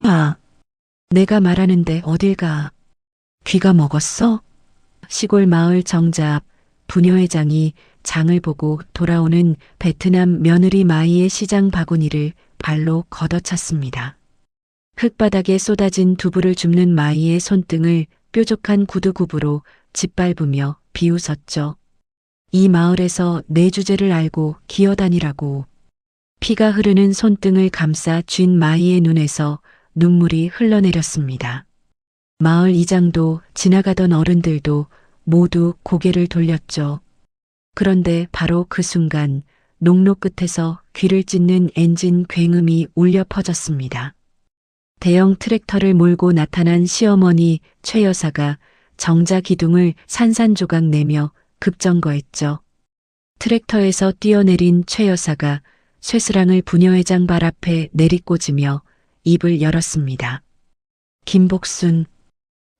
아, 내가 말하는데 어딜 가? 귀가 먹었어? 시골 마을 정자 앞 부녀회장이 장을 보고 돌아오는 베트남 며느리 마이의 시장 바구니를 발로 걷어찼습니다. 흙바닥에 쏟아진 두부를 줍는 마이의 손등을 뾰족한 구두굽으로 짓밟으며 비웃었죠. 이 마을에서 내 주제를 알고 기어다니라고. 피가 흐르는 손등을 감싸 쥔 마이의 눈에서 눈물이 흘러내렸습니다. 마을 이장도 지나가던 어른들도 모두 고개를 돌렸죠. 그런데 바로 그 순간 농로 끝에서 귀를 찢는 엔진 굉음이 울려 퍼졌습니다. 대형 트랙터를 몰고 나타난 시어머니 최 여사가 정자 기둥을 산산조각 내며 급정거했죠. 트랙터에서 뛰어내린 최 여사가 쇠스랑을 부녀회장 발 앞에 내리꽂으며 입을 열었습니다. 김복순,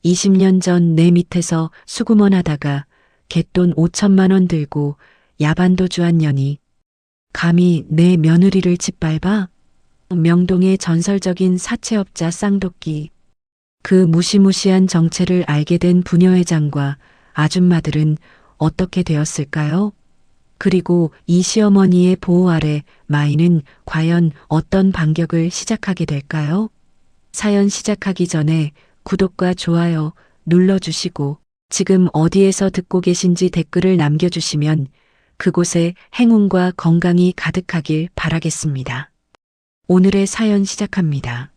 20년 전 내 밑에서 수구먼 하다가 갯돈 5천만 원 들고 야반도주한 년이 감히 내 며느리를 짓밟아? 명동의 전설적인 사채업자 쌍도끼. 그 무시무시한 정체를 알게 된 부녀회장과 아줌마들은 어떻게 되었을까요? 그리고 이 시어머니의 보호 아래 마이는 과연 어떤 반격을 시작하게 될까요? 사연 시작하기 전에 구독과 좋아요 눌러주시고 지금 어디에서 듣고 계신지 댓글을 남겨주시면 그곳에 행운과 건강이 가득하길 바라겠습니다. 오늘의 사연 시작합니다.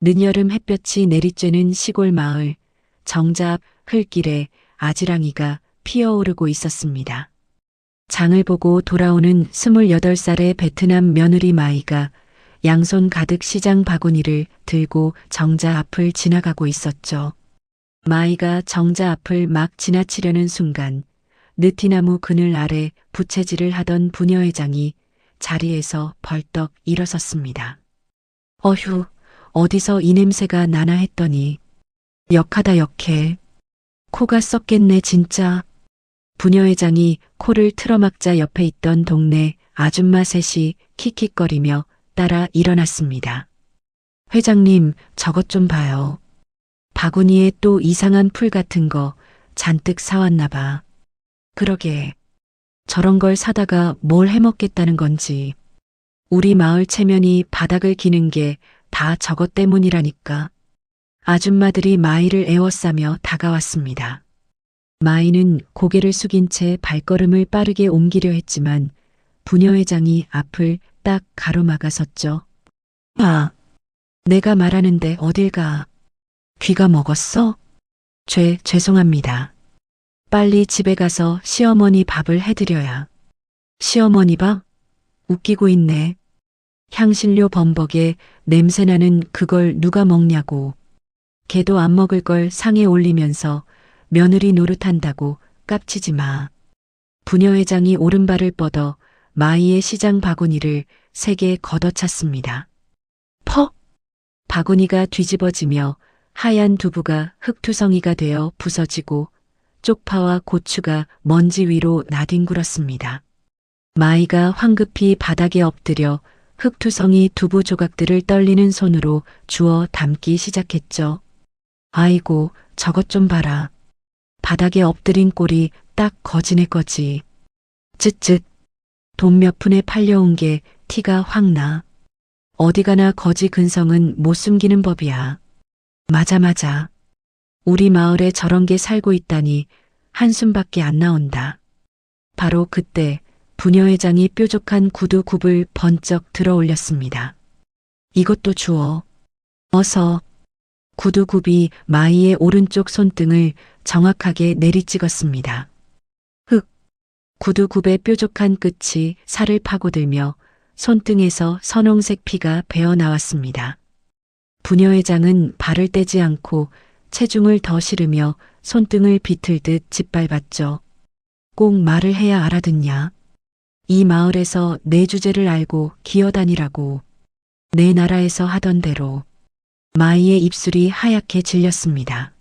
늦여름 햇볕이 내리쬐는 시골 마을 정자 앞 흘길에 아지랑이가 피어오르고 있었습니다. 장을 보고 돌아오는 28살의 베트남 며느리 마이가 양손 가득 시장 바구니를 들고 정자 앞을 지나가고 있었죠. 마이가 정자 앞을 막 지나치려는 순간 느티나무 그늘 아래 부채질을 하던 부녀회장이 자리에서 벌떡 일어섰습니다. 어휴, 어디서 이 냄새가 나나 했더니 역하다 역해. 코가 썩겠네 진짜. 부녀회장이 코를 틀어막자 옆에 있던 동네 아줌마 셋이 킥킥거리며 따라 일어났습니다. 회장님, 저것 좀 봐요. 바구니에 또 이상한 풀 같은 거 잔뜩 사왔나 봐. 그러게. 저런 걸 사다가 뭘 해먹겠다는 건지. 우리 마을 체면이 바닥을 기는 게 다 저것 때문이라니까. 아줌마들이 마이를 에워싸며 다가왔습니다. 마이는 고개를 숙인 채 발걸음을 빠르게 옮기려 했지만 부녀회장이 앞을 딱 가로막아섰죠. 아, 내가 말하는데 어딜 가? 귀가 먹었어? 죄송합니다. 빨리 집에 가서 시어머니 밥을 해드려야. 시어머니 밥? 웃기고 있네. 향신료 범벅에 냄새나는 그걸 누가 먹냐고. 걔도 안 먹을 걸 상에 올리면서 며느리 노릇한다고 깝치지 마. 부녀회장이 오른발을 뻗어 마이의 시장 바구니를 세게 걷어찼습니다. 퍽! 바구니가 뒤집어지며 하얀 두부가 흙투성이가 되어 부서지고 쪽파와 고추가 먼지 위로 나뒹굴었습니다. 마이가 황급히 바닥에 엎드려 흙투성이 두부 조각들을 떨리는 손으로 주워 담기 시작했죠. 아이고, 저것 좀 봐라. 바닥에 엎드린 꼴이 딱 거지네 거지. 쯧쯧. 돈 몇 푼에 팔려온 게 티가 확 나. 어디 가나 거지 근성은 못 숨기는 법이야. 맞아. 우리 마을에 저런 게 살고 있다니 한숨밖에 안 나온다. 바로 그때 부녀회장이 뾰족한 구두굽을 번쩍 들어 올렸습니다. 이것도 주워. 어서. 구두굽이 마이의 오른쪽 손등을 정확하게 내리찍었습니다. 흑. 구두굽의 뾰족한 끝이 살을 파고들며 손등에서 선홍색 피가 배어나왔습니다. 부녀회장은 발을 떼지 않고 체중을 더 실으며 손등을 비틀듯 짓밟았죠. 꼭 말을 해야 알아듣냐. 이 마을에서 내 주제를 알고 기어다니라고. 내 나라에서 하던 대로. 마이의 입술이 하얗게 질렸습니다.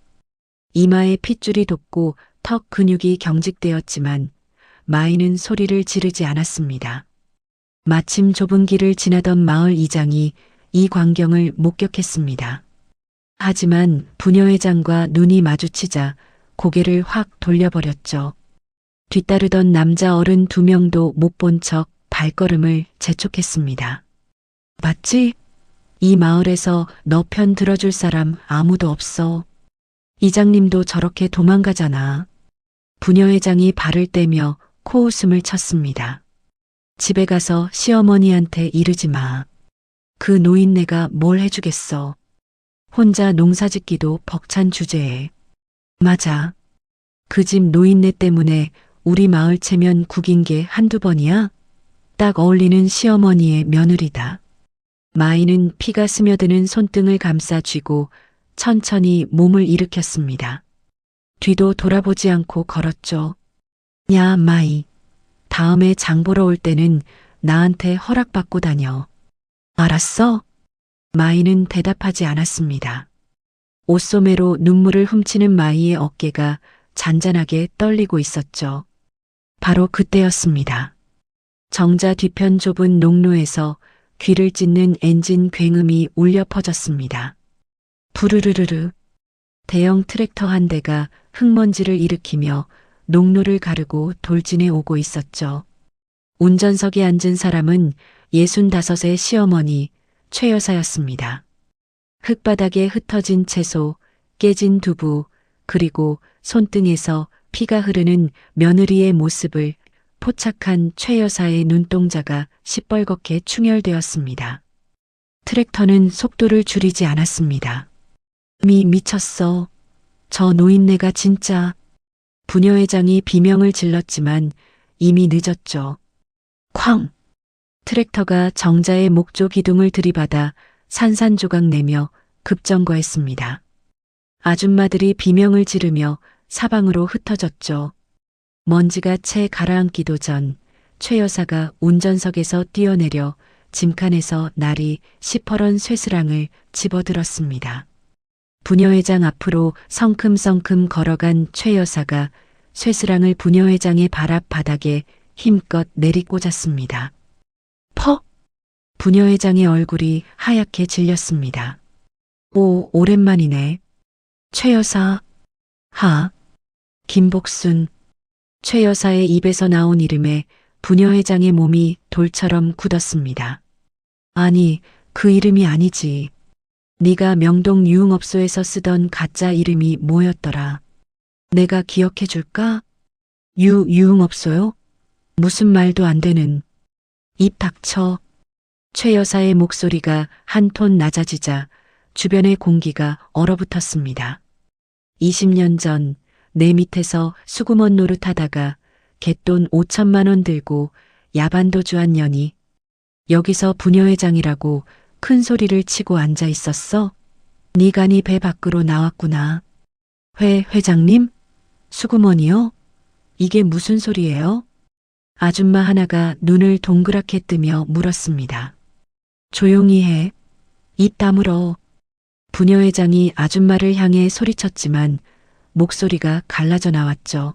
이마에 핏줄이 돋고 턱 근육이 경직되었지만 마이는 소리를 지르지 않았습니다. 마침 좁은 길을 지나던 마을 이장이 이 광경을 목격했습니다. 하지만 부녀회장과 눈이 마주치자 고개를 확 돌려버렸죠. 뒤따르던 남자 어른 2명도 못 본 척 발걸음을 재촉했습니다. 맞지? 이 마을에서 너 편 들어줄 사람 아무도 없어. 이장님도 저렇게 도망가잖아. 부녀회장이 발을 떼며 코웃음을 쳤습니다. 집에 가서 시어머니한테 이르지 마. 그 노인네가 뭘 해주겠어. 혼자 농사짓기도 벅찬 주제에. 맞아. 그 집 노인네 때문에 우리 마을 체면 구긴 게 한두 번이야? 딱 어울리는 시어머니의 며느리다. 마이는 피가 스며드는 손등을 감싸 쥐고 천천히 몸을 일으켰습니다. 뒤도 돌아보지 않고 걸었죠. 야, 마이. 다음에 장 보러 올 때는 나한테 허락받고 다녀. 알았어? 마이는 대답하지 않았습니다. 옷소매로 눈물을 훔치는 마이의 어깨가 잔잔하게 떨리고 있었죠. 바로 그때였습니다. 정자 뒤편 좁은 농로에서 귀를 찢는 엔진 굉음이 울려 퍼졌습니다. 부르르르르. 대형 트랙터 한 대가 흙먼지를 일으키며 농로를 가르고 돌진해 오고 있었죠. 운전석에 앉은 사람은 65의 시어머니 최 여사였습니다. 흙바닥에 흩어진 채소, 깨진 두부, 그리고 손등에서 피가 흐르는 며느리의 모습을 포착한 최 여사의 눈동자가 시뻘겋게 충혈되었습니다. 트랙터는 속도를 줄이지 않았습니다. 미쳤어. 저 노인네가 진짜. 부녀회장이 비명을 질렀지만 이미 늦었죠. 쾅! 트랙터가 정자의 목조 기둥을 들이받아 산산조각 내며 급정거했습니다. 아줌마들이 비명을 지르며 사방으로 흩어졌죠. 먼지가 채 가라앉기도 전 최 여사가 운전석에서 뛰어내려 짐칸에서 날이 시퍼런 쇠스랑을 집어들었습니다. 부녀회장 앞으로 성큼성큼 걸어간 최 여사가 쇠스랑을 부녀회장의 발 앞 바닥에 힘껏 내리꽂았습니다. 퍽! 부녀회장의 얼굴이 하얗게 질렸습니다. 오, 오랜만이네. 최 여사. 하. 김복순. 최 여사의 입에서 나온 이름에 부녀회장의 몸이 돌처럼 굳었습니다. 아니, 그 이름이 아니지. 네가 명동 유흥업소에서 쓰던 가짜 이름이 뭐였더라. 내가 기억해 줄까? 유흥업소요? 무슨 말도 안 되는. 입 닥쳐. 최 여사의 목소리가 한 톤 낮아지자 주변의 공기가 얼어붙었습니다. 20년 전 내 밑에서 수구먼 노릇하다가 갯돈 5천만 원 들고 야반도주한 년이 여기서 부녀회장이라고 큰 소리를 치고 앉아 있었어? 네가 네 배 밖으로 나왔구나. 회장님? 수구먼이요? 이게 무슨 소리예요? 아줌마 하나가 눈을 동그랗게 뜨며 물었습니다. 조용히 해. 입 다물어. 부녀회장이 아줌마를 향해 소리쳤지만 목소리가 갈라져 나왔죠.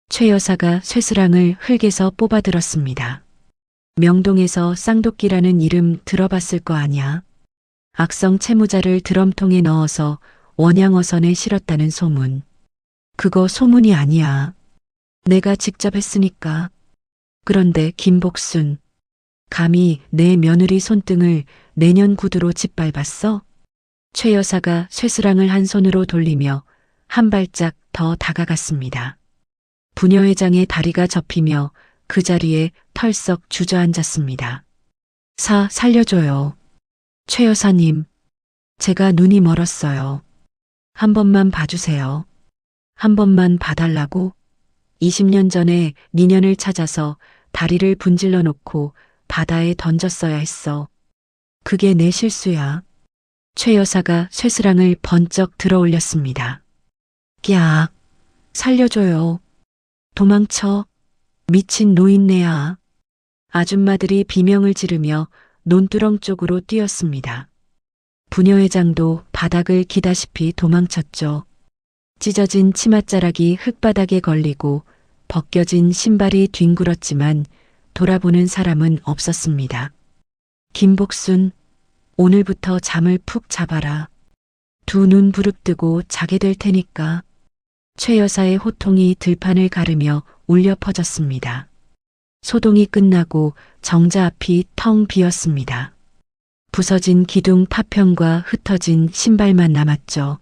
최 여사가 쇠스랑을 흙에서 뽑아들었습니다. 명동에서 쌍도끼라는 이름 들어봤을 거 아냐? 악성 채무자를 드럼통에 넣어서 원양어선에 실었다는 소문. 그거 소문이 아니야. 내가 직접 했으니까. 그런데 김복순. 감히 내 며느리 손등을 내년 구두로 짓밟았어? 최 여사가 쇠스랑을 한 손으로 돌리며 한 발짝 더 다가갔습니다. 부녀회장의 다리가 접히며 그 자리에 털썩 주저앉았습니다. 살려줘요. 최 여사님, 제가 눈이 멀었어요. 한 번만 봐주세요. 한 번만 봐달라고? 20년 전에 니년을 찾아서 다리를 분질러 놓고 바다에 던졌어야 했어. 그게 내 실수야. 최 여사가 쇠스랑을 번쩍 들어 올렸습니다. 야, 살려줘요. 도망쳐. 미친 노인네야. 아줌마들이 비명을 지르며 논두렁 쪽으로 뛰었습니다. 부녀회장도 바닥을 기다시피 도망쳤죠. 찢어진 치맛자락이 흙바닥에 걸리고 벗겨진 신발이 뒹굴었지만 돌아보는 사람은 없었습니다. 김복순, 오늘부터 잠을 푹 자봐라. 두 눈 부릅뜨고 자게 될 테니까. 최 여사의 호통이 들판을 가르며 울려 퍼졌습니다. 소동이 끝나고 정자 앞이 텅 비었습니다. 부서진 기둥 파편과 흩어진 신발만 남았죠.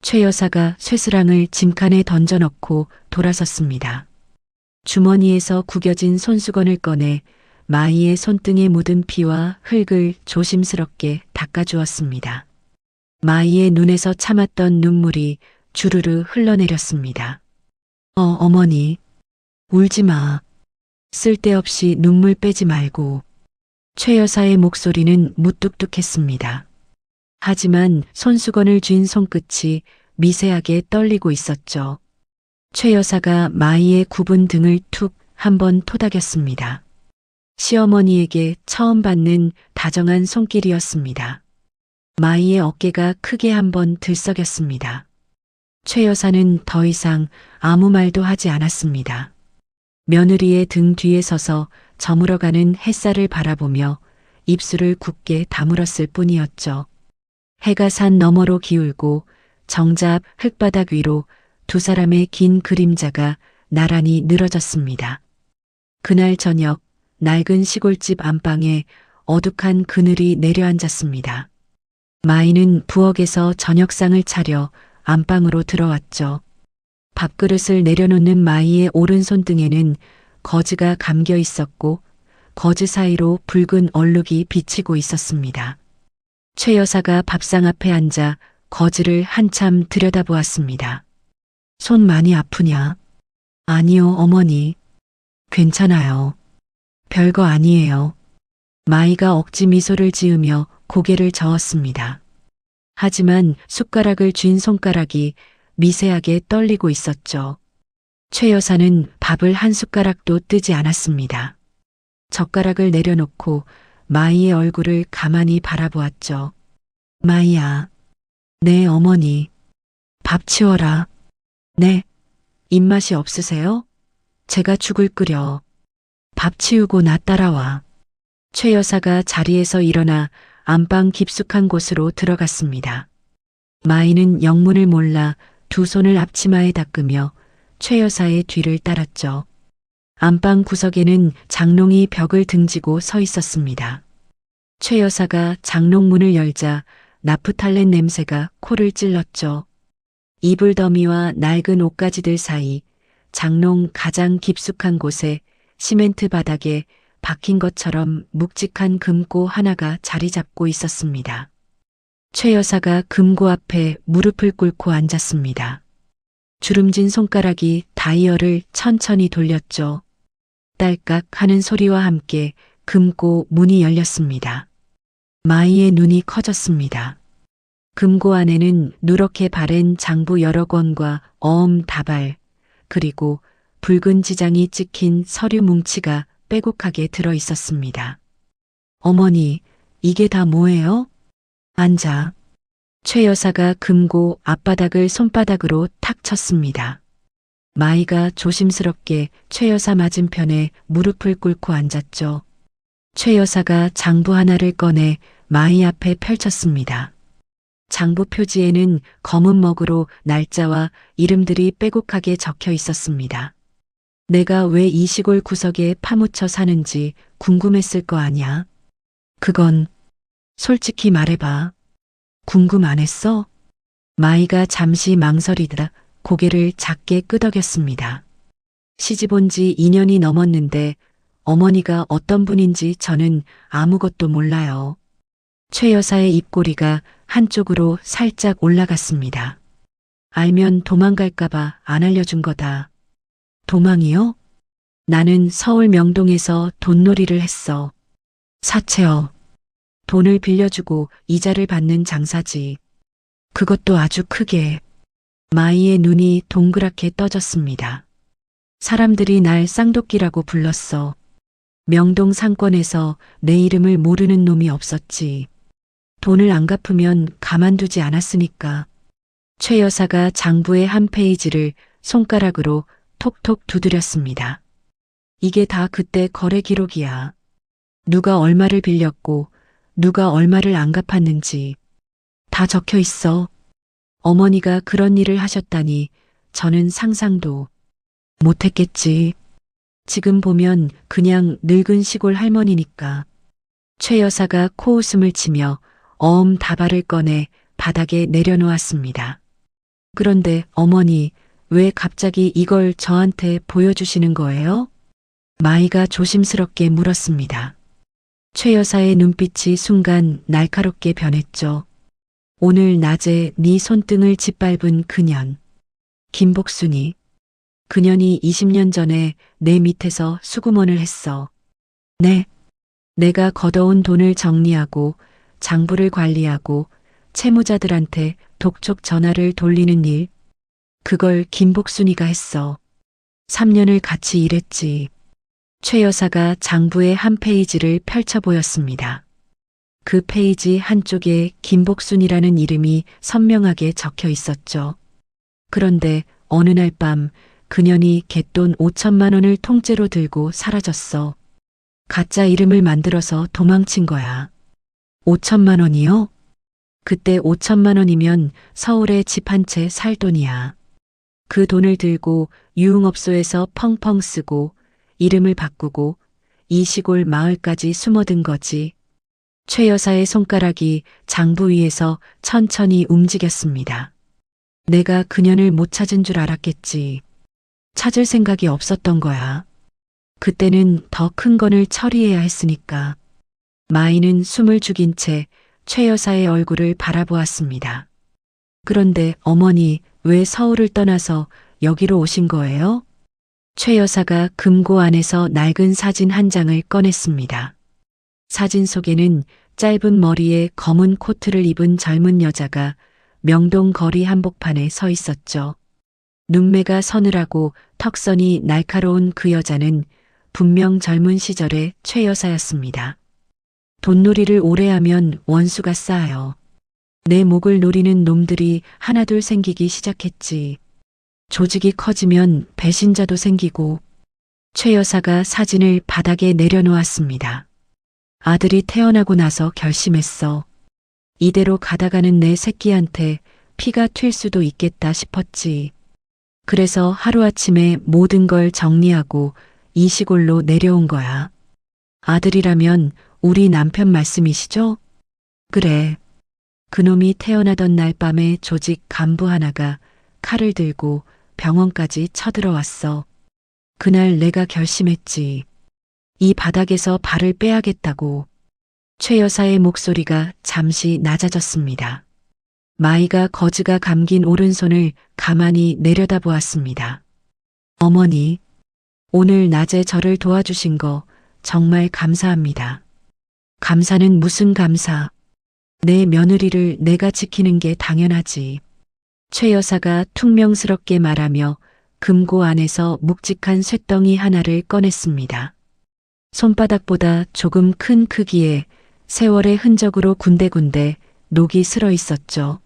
최 여사가 쇠스랑을 짐칸에 던져넣고 돌아섰습니다. 주머니에서 구겨진 손수건을 꺼내 마이의 손등에 묻은 피와 흙을 조심스럽게 닦아주었습니다. 마이의 눈에서 참았던 눈물이 주르르 흘러내렸습니다. 어머니, 울지 마. 쓸데없이 눈물 빼지 말고. 최 여사의 목소리는 무뚝뚝했습니다. 하지만 손수건을 쥔 손끝이 미세하게 떨리고 있었죠. 최 여사가 마이의 굽은 등을 툭 한번 토닥였습니다. 시어머니에게 처음 받는 다정한 손길이었습니다. 마이의 어깨가 크게 한번 들썩였습니다. 최 여사는 더 이상 아무 말도 하지 않았습니다. 며느리의 등 뒤에 서서 저물어가는 햇살을 바라보며 입술을 굳게 다물었을 뿐이었죠. 해가 산 너머로 기울고 정자 앞 흙바닥 위로 두 사람의 긴 그림자가 나란히 늘어졌습니다. 그날 저녁 낡은 시골집 안방에 어둑한 그늘이 내려앉았습니다. 마이는 부엌에서 저녁상을 차려 안방으로 들어왔죠. 밥그릇을 내려놓는 마이의 오른손 등에는 거즈가 감겨 있었고 거즈 사이로 붉은 얼룩이 비치고 있었습니다. 최 여사가 밥상 앞에 앉아 거즈를 한참 들여다보았습니다. 손 많이 아프냐? 아니요, 어머니. 괜찮아요. 별거 아니에요. 마이가 억지 미소를 지으며 고개를 저었습니다. 하지만 숟가락을 쥔 손가락이 미세하게 떨리고 있었죠. 최 여사는 밥을 한 숟가락도 뜨지 않았습니다. 젓가락을 내려놓고 마이의 얼굴을 가만히 바라보았죠. 마이야. 네, 어머니. 밥 치워라. 네. 입맛이 없으세요? 제가 죽을 끓여. 밥 치우고 나 따라와. 최 여사가 자리에서 일어나 안방 깊숙한 곳으로 들어갔습니다. 마이는 영문을 몰라 두 손을 앞치마에 닦으며 최 여사의 뒤를 따랐죠. 안방 구석에는 장롱이 벽을 등지고 서 있었습니다. 최 여사가 장롱문을 열자 나프탈렌 냄새가 코를 찔렀죠. 이불 더미와 낡은 옷가지들 사이 장롱 가장 깊숙한 곳에 시멘트 바닥에 박힌 것처럼 묵직한 금고 하나가 자리 잡고 있었습니다. 최 여사가 금고 앞에 무릎을 꿇고 앉았습니다. 주름진 손가락이 다이얼을 천천히 돌렸죠. 딸깍 하는 소리와 함께 금고 문이 열렸습니다. 마이의 눈이 커졌습니다. 금고 안에는 누렇게 바랜 장부 여러 권과 어음 다발, 그리고 붉은 지장이 찍힌 서류 뭉치가 빼곡하게 들어 있었습니다. 어머니, 이게 다 뭐예요? 앉아. 최 여사가 금고 앞바닥을 손바닥으로 탁 쳤습니다. 마이가 조심스럽게 최 여사 맞은편에 무릎을 꿇고 앉았죠. 최 여사가 장부 하나를 꺼내 마이 앞에 펼쳤습니다. 장부 표지에는 검은 먹으로 날짜와 이름들이 빼곡하게 적혀 있었습니다. 내가 왜 이 시골 구석에 파묻혀 사는지 궁금했을 거 아냐? 그건 솔직히 말해봐. 궁금 안 했어? 마이가 잠시 망설이다 고개를 작게 끄덕였습니다. 시집 온 지 2년이 넘었는데 어머니가 어떤 분인지 저는 아무것도 몰라요. 최 여사의 입꼬리가 한쪽으로 살짝 올라갔습니다. 알면 도망갈까봐 안 알려준 거다. 도망이요? 나는 서울 명동에서 돈놀이를 했어. 사채업. 돈을 빌려주고 이자를 받는 장사지. 그것도 아주 크게. 마이의 눈이 동그랗게 떠졌습니다. 사람들이 날 쌍도끼라고 불렀어. 명동 상권에서 내 이름을 모르는 놈이 없었지. 돈을 안 갚으면 가만두지 않았으니까. 최 여사가 장부의 한 페이지를 손가락으로 톡톡 두드렸습니다. 이게 다 그때 거래 기록이야. 누가 얼마를 빌렸고 누가 얼마를 안 갚았는지 다 적혀 있어. 어머니가 그런 일을 하셨다니 저는 상상도 못했겠지. 지금 보면 그냥 늙은 시골 할머니니까. 최 여사가 코웃음을 치며 어음 다발을 꺼내 바닥에 내려놓았습니다. 그런데 어머니, 왜 갑자기 이걸 저한테 보여주시는 거예요? 마이가 조심스럽게 물었습니다. 최 여사의 눈빛이 순간 날카롭게 변했죠. 오늘 낮에 네 손등을 짓밟은 그년. 김복순이. 그년이 20년 전에 내 밑에서 수구먼을 했어. 네. 내가 걷어온 돈을 정리하고 장부를 관리하고 채무자들한테 독촉 전화를 돌리는 일. 그걸 김복순이가 했어. 3년을 같이 일했지. 최 여사가 장부의 한 페이지를 펼쳐 보였습니다. 그 페이지 한쪽에 김복순이라는 이름이 선명하게 적혀 있었죠. 그런데 어느 날 밤 그년이 갯돈 5천만 원을 통째로 들고 사라졌어. 가짜 이름을 만들어서 도망친 거야. 5천만 원이요? 그때 5천만 원이면 서울에 집 한 채 살 돈이야. 그 돈을 들고 유흥업소에서 펑펑 쓰고 이름을 바꾸고 이 시골 마을까지 숨어든 거지. 최 여사의 손가락이 장부 위에서 천천히 움직였습니다. 내가 그년을 못 찾은 줄 알았겠지. 찾을 생각이 없었던 거야. 그때는 더 큰 건을 처리해야 했으니까. 마이는 숨을 죽인 채 최 여사의 얼굴을 바라보았습니다. 그런데 어머니, 왜 서울을 떠나서 여기로 오신 거예요? 최 여사가 금고 안에서 낡은 사진 한 장을 꺼냈습니다. 사진 속에는 짧은 머리에 검은 코트를 입은 젊은 여자가 명동 거리 한복판에 서 있었죠. 눈매가 서늘하고 턱선이 날카로운 그 여자는 분명 젊은 시절의 최 여사였습니다. 돈놀이를 오래 하면 원수가 쌓여. 내 목을 노리는 놈들이 하나둘 생기기 시작했지. 조직이 커지면 배신자도 생기고. 최 여사가 사진을 바닥에 내려놓았습니다. 아들이 태어나고 나서 결심했어. 이대로 가다가는 내 새끼한테 피가 튈 수도 있겠다 싶었지. 그래서 하루아침에 모든 걸 정리하고 이 시골로 내려온 거야. 아들이라면 우리 남편 말씀이시죠? 그래. 그놈이 태어나던 날 밤에 조직 간부 하나가 칼을 들고 병원까지 쳐들어왔어. 그날 내가 결심했지. 이 바닥에서 발을 빼야겠다고. 최 여사의 목소리가 잠시 낮아졌습니다. 마이가 거즈가 감긴 오른손을 가만히 내려다보았습니다. 어머니, 오늘 낮에 저를 도와주신 거 정말 감사합니다. 감사는 무슨 감사. 내 며느리를 내가 지키는 게 당연하지. 최 여사가 퉁명스럽게 말하며 금고 안에서 묵직한 쇳덩이 하나를 꺼냈습니다. 손바닥보다 조금 큰 크기에 세월의 흔적으로 군데군데 녹이 슬어 있었죠.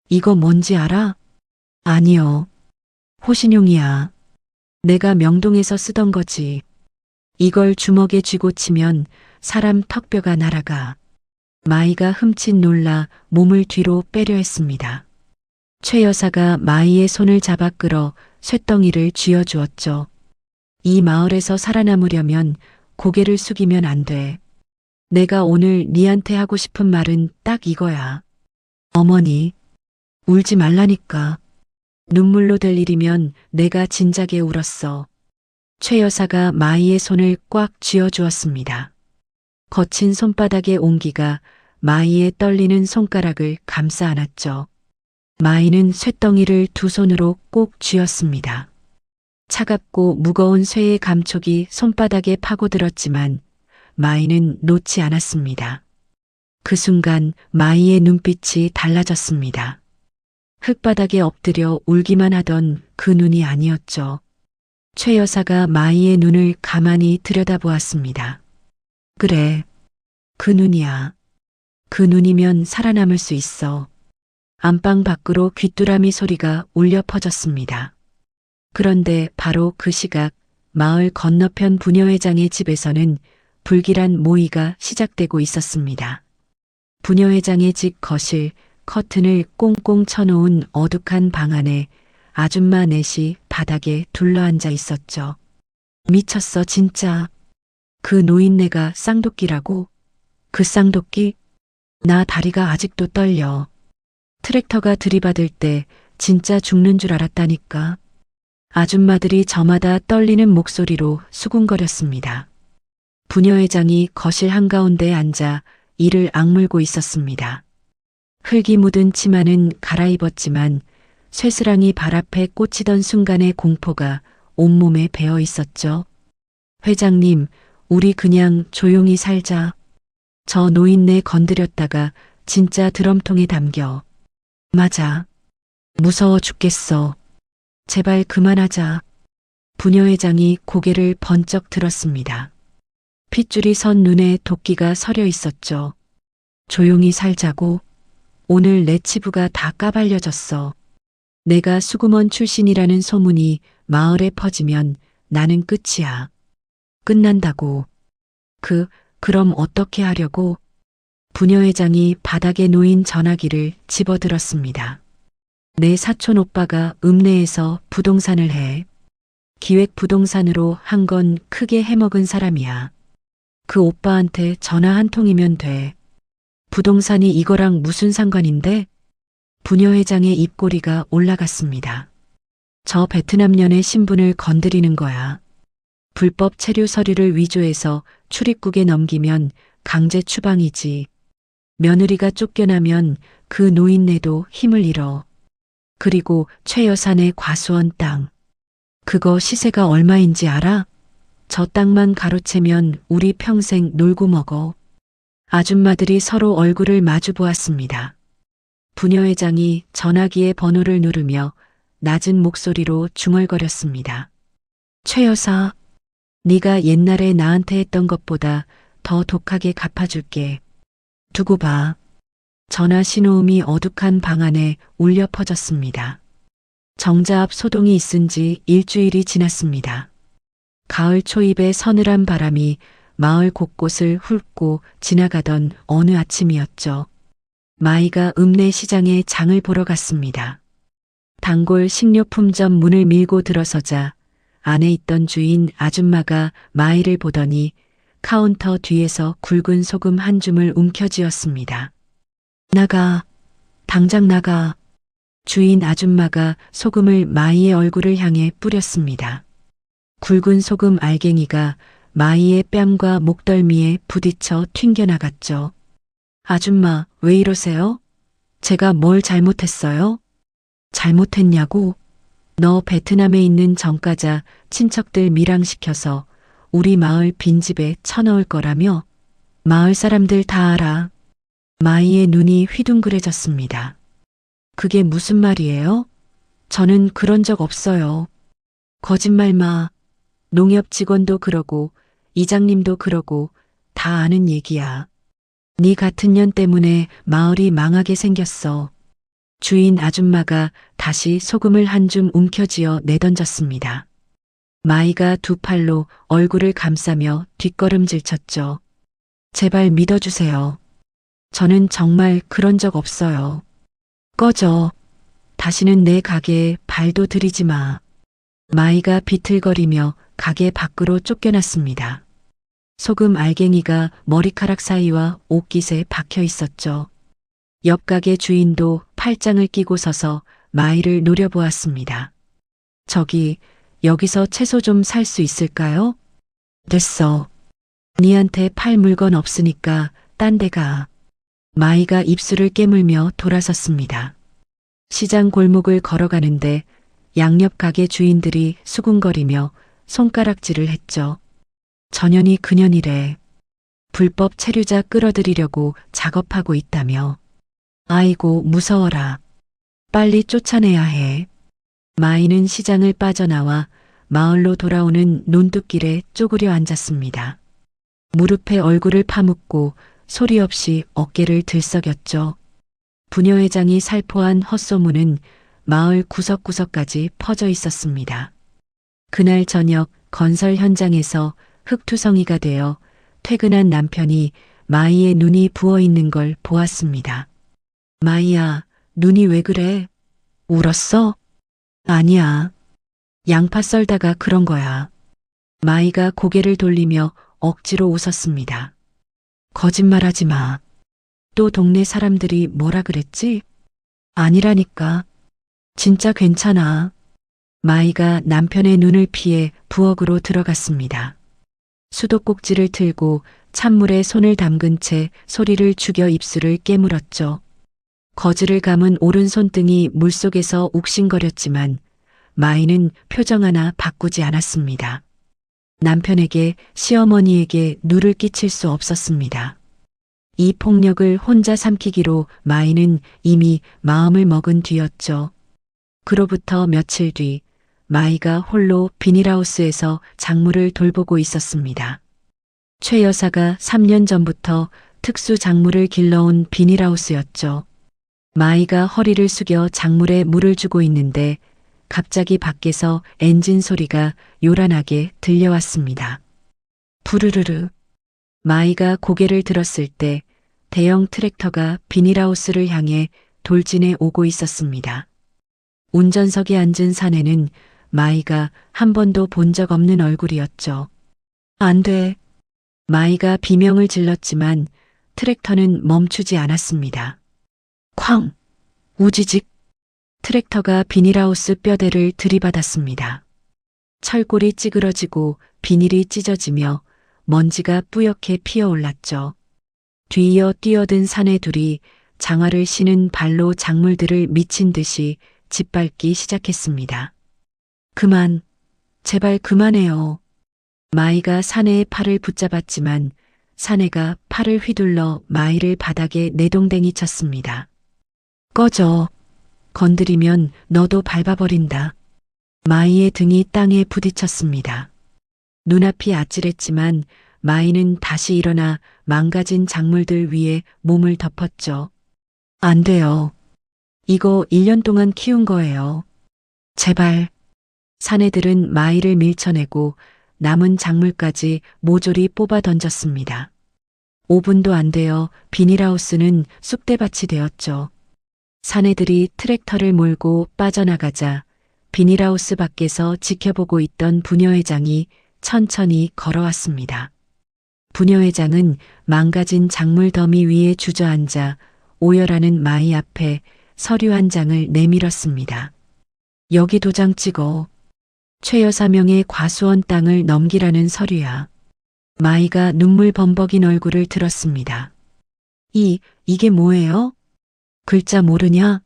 이거 뭔지 알아? 아니요. 호신용이야. 내가 명동에서 쓰던 거지. 이걸 주먹에 쥐고 치면 사람 턱뼈가 날아가. 마이가 흠칫 놀라 몸을 뒤로 빼려 했습니다. 최 여사가 마이의 손을 잡아 끌어 쇳덩이를 쥐어주었죠. 이 마을에서 살아남으려면 고개를 숙이면 안 돼. 내가 오늘 니한테 하고 싶은 말은 딱 이거야. 어머니, 울지 말라니까. 눈물로 될 일이면 내가 진작에 울었어. 최 여사가 마이의 손을 꽉 쥐어주었습니다. 거친 손바닥의 온기가 마이의 떨리는 손가락을 감싸 안았죠. 마이는 쇳덩이를 두 손으로 꼭 쥐었습니다. 차갑고 무거운 쇠의 감촉이 손바닥에 파고들었지만 마이는 놓지 않았습니다. 그 순간 마이의 눈빛이 달라졌습니다. 흙바닥에 엎드려 울기만 하던 그 눈이 아니었죠. 최 여사가 마이의 눈을 가만히 들여다보았습니다. 그래, 그 눈이야. 그 눈이면 살아남을 수 있어. 안방 밖으로 귀뚜라미 소리가 울려 퍼졌습니다. 그런데 바로 그 시각 마을 건너편 부녀회장의 집에서는 불길한 모의가 시작되고 있었습니다. 부녀회장의 집 거실 커튼을 꽁꽁 쳐놓은 어둑한 방 안에 아줌마 넷이 바닥에 둘러앉아 있었죠. 미쳤어 진짜. 그 노인네가 쌍도끼라고? 그 쌍도끼? 나 다리가 아직도 떨려. 트랙터가 들이받을 때 진짜 죽는 줄 알았다니까. 아줌마들이 저마다 떨리는 목소리로 수군거렸습니다. 부녀회장이 거실 한가운데에 앉아 이를 악물고 있었습니다. 흙이 묻은 치마는 갈아입었지만 쇠스랑이 발 앞에 꽂히던 순간의 공포가 온몸에 배어 있었죠. 회장님, 우리 그냥 조용히 살자. 저 노인네 건드렸다가 진짜 드럼통에 담겨. 맞아. 무서워 죽겠어. 제발 그만하자. 부녀회장이 고개를 번쩍 들었습니다. 핏줄이 선 눈에 도끼가 서려 있었죠. 조용히 살자고. 오늘 내 치부가 다 까발려졌어. 내가 수구먼 출신이라는 소문이 마을에 퍼지면 나는 끝이야. 끝난다고. 그럼 어떻게 하려고? 부녀회장이 바닥에 놓인 전화기를 집어들었습니다. 내 사촌 오빠가 읍내에서 부동산을 해. 기획부동산으로 한 건 크게 해먹은 사람이야. 그 오빠한테 전화 한 통이면 돼. 부동산이 이거랑 무슨 상관인데? 부녀회장의 입꼬리가 올라갔습니다. 저 베트남년의 신분을 건드리는 거야. 불법 체류 서류를 위조해서 출입국에 넘기면 강제 추방이지. 며느리가 쫓겨나면 그 노인네도 힘을 잃어. 그리고 최 여사네 과수원 땅. 그거 시세가 얼마인지 알아? 저 땅만 가로채면 우리 평생 놀고 먹어. 아줌마들이 서로 얼굴을 마주 보았습니다. 부녀회장이 전화기의 번호를 누르며 낮은 목소리로 중얼거렸습니다. 최 여사, 네가 옛날에 나한테 했던 것보다 더 독하게 갚아줄게. 두고 봐. 전화 신호음이 어둑한 방 안에 울려 퍼졌습니다. 정자 앞 소동이 있은 지 일주일이 지났습니다. 가을 초입의 서늘한 바람이 마을 곳곳을 훑고 지나가던 어느 아침이었죠. 마이가 읍내 시장에 장을 보러 갔습니다. 단골 식료품점 문을 밀고 들어서자 안에 있던 주인 아줌마가 마이를 보더니 카운터 뒤에서 굵은 소금 한 줌을 움켜쥐었습니다. 나가, 당장 나가. 주인 아줌마가 소금을 마이의 얼굴을 향해 뿌렸습니다. 굵은 소금 알갱이가 마이의 뺨과 목덜미에 부딪혀 튕겨나갔죠. 아줌마, 왜 이러세요? 제가 뭘 잘못했어요? 잘못했냐고? 너 베트남에 있는 정가자 친척들 밀항시켜서 우리 마을 빈집에 쳐넣을 거라며? 마을 사람들 다 알아. 마이의 눈이 휘둥그레졌습니다. 그게 무슨 말이에요? 저는 그런 적 없어요. 거짓말 마. 농협 직원도 그러고 이장님도 그러고 다 아는 얘기야. 네 같은 년 때문에 마을이 망하게 생겼어. 주인 아줌마가 다시 소금을 한 줌 움켜쥐어 내던졌습니다. 마이가 두 팔로 얼굴을 감싸며 뒷걸음질 쳤죠. 제발 믿어주세요. 저는 정말 그런 적 없어요. 꺼져. 다시는 내 가게에 발도 들이지 마. 마이가 비틀거리며 가게 밖으로 쫓겨났습니다. 소금 알갱이가 머리카락 사이와 옷깃에 박혀 있었죠. 옆 가게 주인도 팔짱을 끼고 서서 마이를 노려보았습니다. 저기, 여기서 채소 좀 살 수 있을까요? 됐어. 니한테 팔 물건 없으니까 딴 데 가. 마이가 입술을 깨물며 돌아섰습니다. 시장 골목을 걸어가는데 양옆 가게 주인들이 수군거리며 손가락질을 했죠. 전현이 그년이래. 불법 체류자 끌어들이려고 작업하고 있다며. 아이고 무서워라. 빨리 쫓아내야 해. 마이는 시장을 빠져나와 마을로 돌아오는 논뚝길에 쪼그려 앉았습니다. 무릎에 얼굴을 파묻고 소리 없이 어깨를 들썩였죠. 부녀회장이 살포한 헛소문은 마을 구석구석까지 퍼져 있었습니다. 그날 저녁 건설 현장에서 흙투성이가 되어 퇴근한 남편이 마이의 눈이 부어 있는 걸 보았습니다. 마이야, 눈이 왜 그래? 울었어? 아니야. 양파 썰다가 그런 거야. 마이가 고개를 돌리며 억지로 웃었습니다. 거짓말하지 마. 또 동네 사람들이 뭐라 그랬지? 아니라니까. 진짜 괜찮아. 마이가 남편의 눈을 피해 부엌으로 들어갔습니다. 수도꼭지를 틀고 찬물에 손을 담근 채 소리를 죽여 입술을 깨물었죠. 거즈를 감은 오른손등이 물속에서 욱신거렸지만 마이는 표정 하나 바꾸지 않았습니다. 남편에게 시어머니에게 누를 끼칠 수 없었습니다. 이 폭력을 혼자 삼키기로 마이는 이미 마음을 먹은 뒤였죠. 그로부터 며칠 뒤 마이가 홀로 비닐하우스에서 작물을 돌보고 있었습니다. 최 여사가 3년 전부터 특수 작물을 길러온 비닐하우스였죠. 마이가 허리를 숙여 작물에 물을 주고 있는데 갑자기 밖에서 엔진 소리가 요란하게 들려왔습니다. 부르르르. 마이가 고개를 들었을 때 대형 트랙터가 비닐하우스를 향해 돌진해 오고 있었습니다. 운전석에 앉은 사내는 마이가 한 번도 본 적 없는 얼굴이었죠. 안 돼. 마이가 비명을 질렀지만 트랙터는 멈추지 않았습니다. 쾅! 우지직! 트랙터가 비닐하우스 뼈대를 들이받았습니다. 철골이 찌그러지고 비닐이 찢어지며 먼지가 뿌옇게 피어올랐죠. 뒤이어 뛰어든 사내 둘이 장화를 신은 발로 작물들을 미친 듯이 짓밟기 시작했습니다. 그만, 제발 그만해요. 마이가 사내의 팔을 붙잡았지만 사내가 팔을 휘둘러 마이를 바닥에 내동댕이 쳤습니다. 꺼져. 건드리면 너도 밟아버린다. 마이의 등이 땅에 부딪혔습니다. 눈앞이 아찔했지만 마이는 다시 일어나 망가진 작물들 위에 몸을 덮었죠. 안 돼요. 이거 1년 동안 키운 거예요. 제발. 사내들은 마이를 밀쳐내고 남은 작물까지 모조리 뽑아 던졌습니다. 5분도 안 되어 비닐하우스는 쑥대밭이 되었죠. 사내들이 트랙터를 몰고 빠져나가자 비닐하우스 밖에서 지켜보고 있던 부녀회장이 천천히 걸어왔습니다. 부녀회장은 망가진 작물 더미 위에 주저앉아 오열하는 마이 앞에 서류 한 장을 내밀었습니다. 여기 도장 찍어. 최 여사 명의 과수원 땅을 넘기라는 서류야. 마이가 눈물 범벅인 얼굴을 들었습니다. 이게 뭐예요? 글자 모르냐?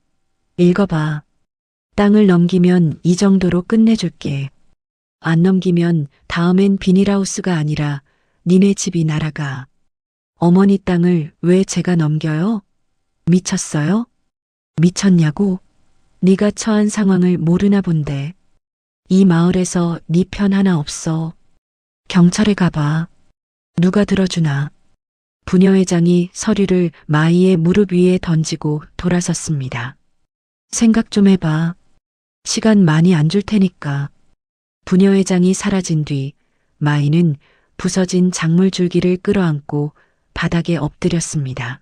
읽어봐. 땅을 넘기면 이 정도로 끝내줄게. 안 넘기면 다음엔 비닐하우스가 아니라 니네 집이 날아가. 어머니 땅을 왜 제가 넘겨요? 미쳤어요? 미쳤냐고? 네가 처한 상황을 모르나 본데. 이 마을에서 네 편 하나 없어. 경찰에 가봐. 누가 들어주나. 부녀회장이 서류를 마이의 무릎 위에 던지고 돌아섰습니다. 생각 좀 해봐. 시간 많이 안 줄 테니까. 부녀회장이 사라진 뒤 마이는 부서진 작물 줄기를 끌어안고 바닥에 엎드렸습니다.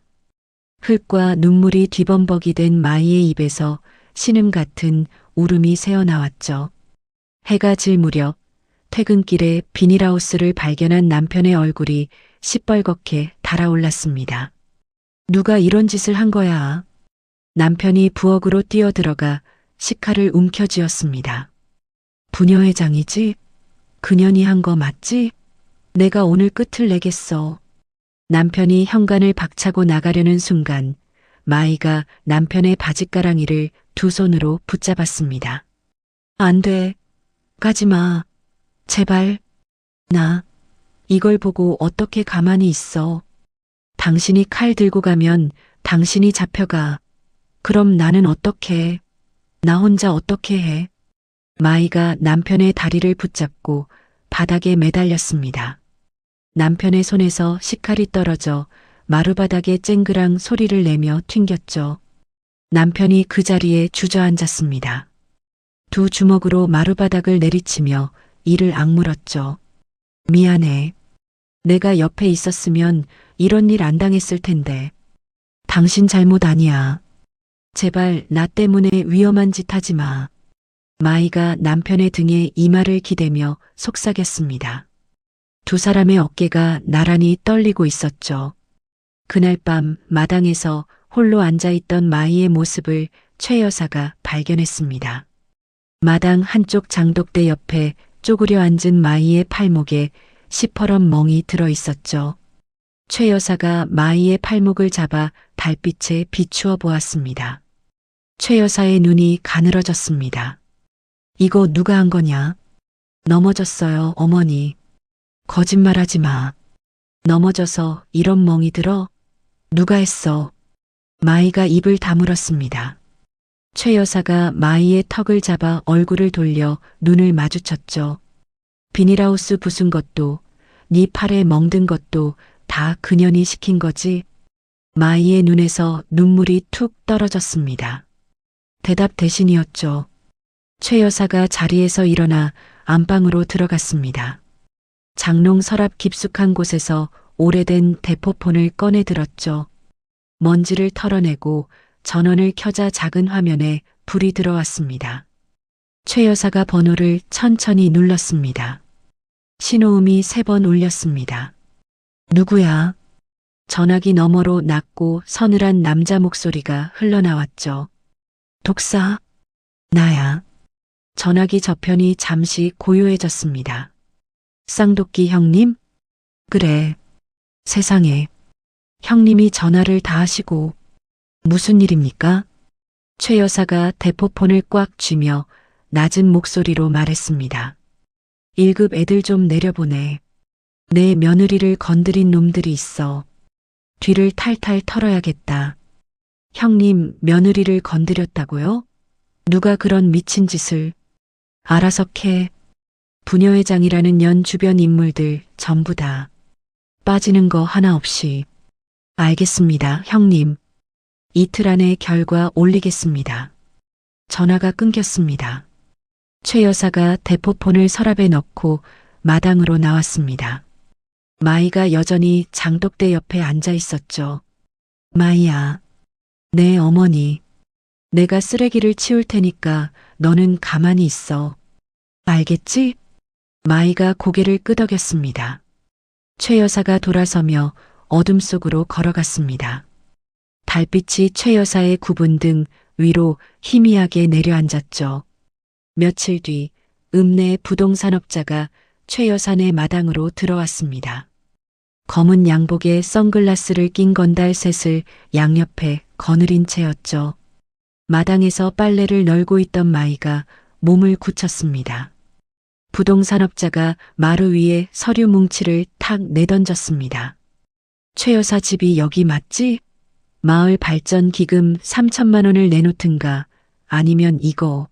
흙과 눈물이 뒤범벅이 된 마이의 입에서 신음 같은 울음이 새어나왔죠. 해가 질 무렵 퇴근길에 비닐하우스를 발견한 남편의 얼굴이 시뻘겋게 달아올랐습니다. 누가 이런 짓을 한 거야? 남편이 부엌으로 뛰어들어가 식칼을 움켜쥐었습니다. 부녀회장이지? 그년이 한 거 맞지? 내가 오늘 끝을 내겠어. 남편이 현관을 박차고 나가려는 순간 마이가 남편의 바짓가랑이를 두 손으로 붙잡았습니다. 안 돼. 가지 마. 제발. 나 이걸 보고 어떻게 가만히 있어. 당신이 칼 들고 가면 당신이 잡혀가. 그럼 나는 어떻게 해? 나 혼자 어떻게 해? 마이가 남편의 다리를 붙잡고 바닥에 매달렸습니다. 남편의 손에서 식칼이 떨어져 마루바닥에 쨍그랑 소리를 내며 튕겼죠. 남편이 그 자리에 주저앉았습니다. 두 주먹으로 마루바닥을 내리치며 이를 악물었죠. 미안해. 내가 옆에 있었으면 이런 일 안 당했을 텐데. 당신 잘못 아니야. 제발 나 때문에 위험한 짓 하지 마. 마이가 남편의 등에 이마를 기대며 속삭였습니다. 두 사람의 어깨가 나란히 떨리고 있었죠. 그날 밤 마당에서 홀로 앉아있던 마이의 모습을 최 여사가 발견했습니다. 마당 한쪽 장독대 옆에 쪼그려 앉은 마이의 팔목에 시퍼런 멍이 들어 있었죠. 최 여사가 마이의 팔목을 잡아 달빛에 비추어 보았습니다. 최 여사의 눈이 가늘어졌습니다. 이거 누가 한 거냐? 넘어졌어요, 어머니. 거짓말하지 마. 넘어져서 이런 멍이 들어? 누가 했어? 마이가 입을 다물었습니다. 최 여사가 마이의 턱을 잡아 얼굴을 돌려 눈을 마주쳤죠. 비닐하우스 부순 것도, 네 팔에 멍든 것도 다 그년이 시킨 거지? 마이의 눈에서 눈물이 툭 떨어졌습니다. 대답 대신이었죠. 최 여사가 자리에서 일어나 안방으로 들어갔습니다. 장롱 서랍 깊숙한 곳에서 오래된 대포폰을 꺼내 들었죠. 먼지를 털어내고 전원을 켜자 작은 화면에 불이 들어왔습니다. 최 여사가 번호를 천천히 눌렀습니다. 신호음이 3번 울렸습니다. 누구야? 전화기 너머로 낮고 서늘한 남자 목소리가 흘러나왔죠. 독사, 나야. 전화기 저편이 잠시 고요해졌습니다. 쌍도끼 형님? 그래. 세상에. 형님이 전화를 다 하시고. 무슨 일입니까? 최 여사가 대포폰을 꽉 쥐며 낮은 목소리로 말했습니다. 1급 애들 좀 내려보내. 내 며느리를 건드린 놈들이 있어. 뒤를 탈탈 털어야겠다. 형님 며느리를 건드렸다고요? 누가 그런 미친 짓을. 알아서 캐. 부녀회장이라는 년 주변 인물들 전부 다. 빠지는 거 하나 없이. 알겠습니다, 형님. 이틀 안에 결과 올리겠습니다. 전화가 끊겼습니다. 최 여사가 대포폰을 서랍에 넣고 마당으로 나왔습니다. 마이가 여전히 장독대 옆에 앉아 있었죠. 마이야. 네, 어머니. 내가 쓰레기를 치울 테니까 너는 가만히 있어. 알겠지? 마이가 고개를 끄덕였습니다. 최 여사가 돌아서며 어둠 속으로 걸어갔습니다. 달빛이 최 여사의 굽은 등 위로 희미하게 내려앉았죠. 며칠 뒤 읍내 부동산업자가 최 여사네 마당으로 들어왔습니다. 검은 양복에 선글라스를 낀 건달 셋을 양옆에 거느린 채였죠. 마당에서 빨래를 널고 있던 마이가 몸을 굳혔습니다. 부동산업자가 마루 위에 서류 뭉치를 탁 내던졌습니다. 최 여사 집이 여기 맞지? 마을 발전 기금 3천만 원을 내놓든가 아니면 이거.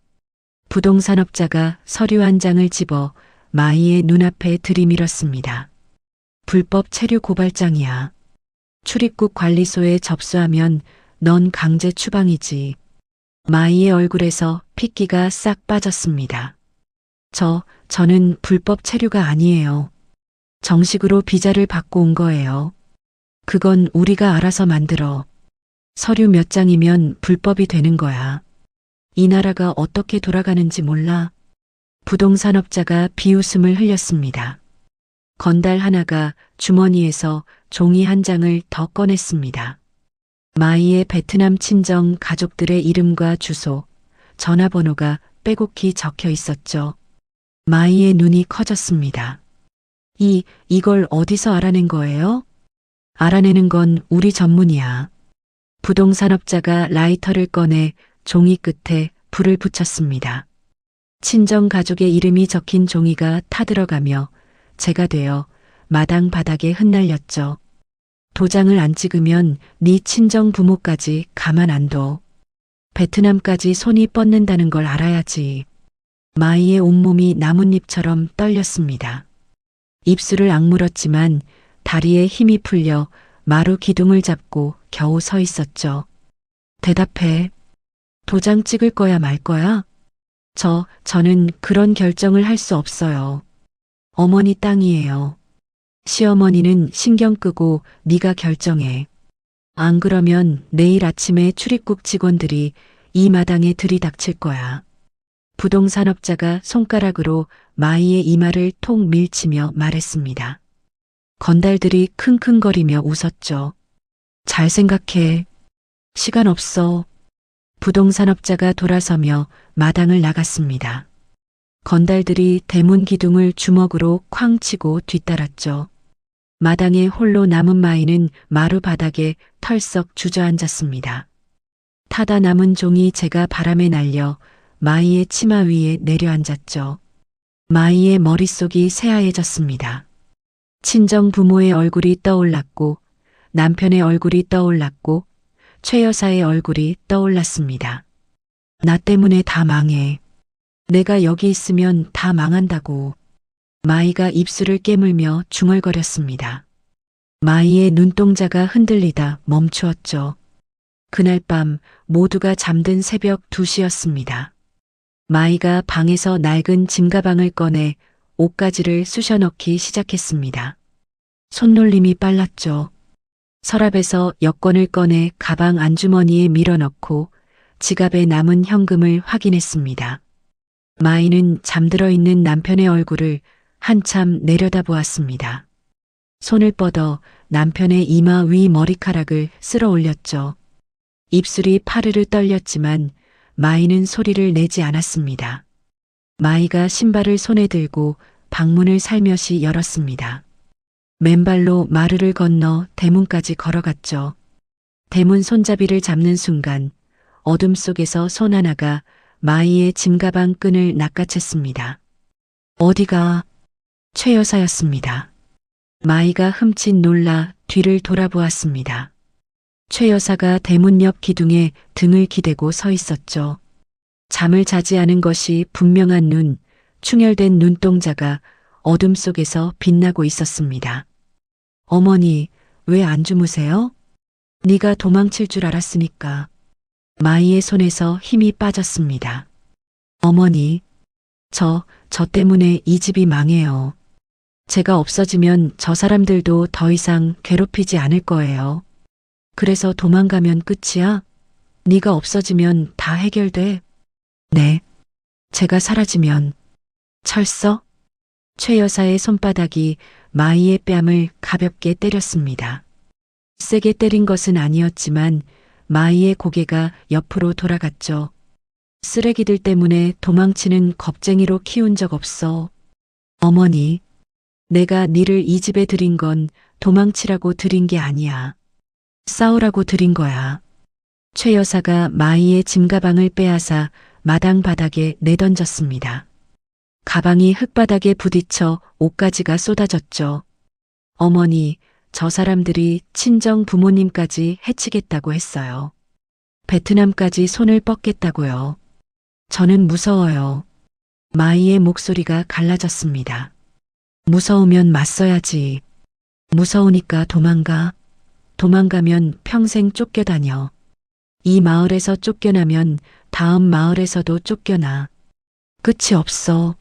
부동산업자가 서류 한 장을 집어 마이의 눈앞에 들이밀었습니다. 불법 체류 고발장이야. 출입국 관리소에 접수하면 넌 강제 추방이지. 마이의 얼굴에서 핏기가 싹 빠졌습니다. 저는 불법 체류가 아니에요. 정식으로 비자를 받고 온 거예요. 그건 우리가 알아서 만들어. 서류 몇 장이면 불법이 되는 거야. 이 나라가 어떻게 돌아가는지 몰라. 부동산업자가 비웃음을 흘렸습니다. 건달 하나가 주머니에서 종이 한 장을 더 꺼냈습니다. 마이의 베트남 친정 가족들의 이름과 주소, 전화번호가 빼곡히 적혀 있었죠. 마이의 눈이 커졌습니다. 이걸 어디서 알아낸 거예요? 알아내는 건 우리 전문이야. 부동산업자가 라이터를 꺼내 종이 끝에 불을 붙였습니다. 친정 가족의 이름이 적힌 종이가 타들어가며 재가 되어 마당 바닥에 흩날렸죠. 도장을 안 찍으면 네 친정 부모까지 가만 안 둬. 베트남까지 손이 뻗는다는 걸 알아야지. 마이의 온몸이 나뭇잎처럼 떨렸습니다. 입술을 악물었지만 다리에 힘이 풀려 마루 기둥을 잡고 겨우 서 있었죠. 대답해. 도장 찍을 거야 말 거야? 저는 그런 결정을 할 수 없어요. 어머니 땅이에요. 시어머니는 신경 끄고 네가 결정해. 안 그러면 내일 아침에 출입국 직원들이 이 마당에 들이닥칠 거야. 부동산업자가 손가락으로 마이의 이마를 톡 밀치며 말했습니다. 건달들이 킁킁거리며 웃었죠. 잘 생각해. 시간 없어. 부동산업자가 돌아서며 마당을 나갔습니다. 건달들이 대문 기둥을 주먹으로 쾅 치고 뒤따랐죠. 마당에 홀로 남은 마이는 마루 바닥에 털썩 주저앉았습니다. 타다 남은 종이 재가 바람에 날려 마이의 치마 위에 내려앉았죠. 마이의 머릿속이 새하얘졌습니다. 친정 부모의 얼굴이 떠올랐고 남편의 얼굴이 떠올랐고 최 여사의 얼굴이 떠올랐습니다. 나 때문에 다 망해. 내가 여기 있으면 다 망한다고. 마이가 입술을 깨물며 중얼거렸습니다. 마이의 눈동자가 흔들리다 멈추었죠. 그날 밤 모두가 잠든 새벽 2시였습니다. 마이가 방에서 낡은 짐가방을 꺼내 옷가지를 쑤셔 넣기 시작했습니다. 손놀림이 빨랐죠. 서랍에서 여권을 꺼내 가방 안주머니에 밀어넣고 지갑에 남은 현금을 확인했습니다. 마이는 잠들어 있는 남편의 얼굴을 한참 내려다보았습니다. 손을 뻗어 남편의 이마 위 머리카락을 쓸어 올렸죠. 입술이 파르르 떨렸지만 마이는 소리를 내지 않았습니다. 마이가 신발을 손에 들고 방문을 살며시 열었습니다. 맨발로 마루를 건너 대문까지 걸어갔죠. 대문 손잡이를 잡는 순간 어둠 속에서 손 하나가 마이의 짐가방 끈을 낚아챘습니다. 어디가? 최 여사였습니다. 마이가 흠칫 놀라 뒤를 돌아보았습니다. 최 여사가 대문 옆 기둥에 등을 기대고 서 있었죠. 잠을 자지 않은 것이 분명한 눈, 충혈된 눈동자가 어둠 속에서 빛나고 있었습니다. 어머니, 왜 안 주무세요? 네가 도망칠 줄 알았으니까. 마이의 손에서 힘이 빠졌습니다. 어머니, 저 때문에 이 집이 망해요. 제가 없어지면 저 사람들도 더 이상 괴롭히지 않을 거예요. 그래서 도망가면 끝이야? 네가 없어지면 다 해결돼. 네. 제가 사라지면. 철서? 최 여사의 손바닥이 마이의 뺨을 가볍게 때렸습니다. 세게 때린 것은 아니었지만 마이의 고개가 옆으로 돌아갔죠. 쓰레기들 때문에 도망치는 겁쟁이로 키운 적 없어. 어머니, 내가 니를 이 집에 들인 건 도망치라고 들인 게 아니야. 싸우라고 들인 거야. 최 여사가 마이의 짐가방을 빼앗아 마당 바닥에 내던졌습니다. 가방이 흙바닥에 부딪혀 옷가지가 쏟아졌죠. 어머니, 저 사람들이 친정 부모님까지 해치겠다고 했어요. 베트남까지 손을 뻗겠다고요. 저는 무서워요. 마이의 목소리가 갈라졌습니다. 무서우면 맞서야지. 무서우니까 도망가. 도망가면 평생 쫓겨다녀. 이 마을에서 쫓겨나면 다음 마을에서도 쫓겨나. 끝이 없어.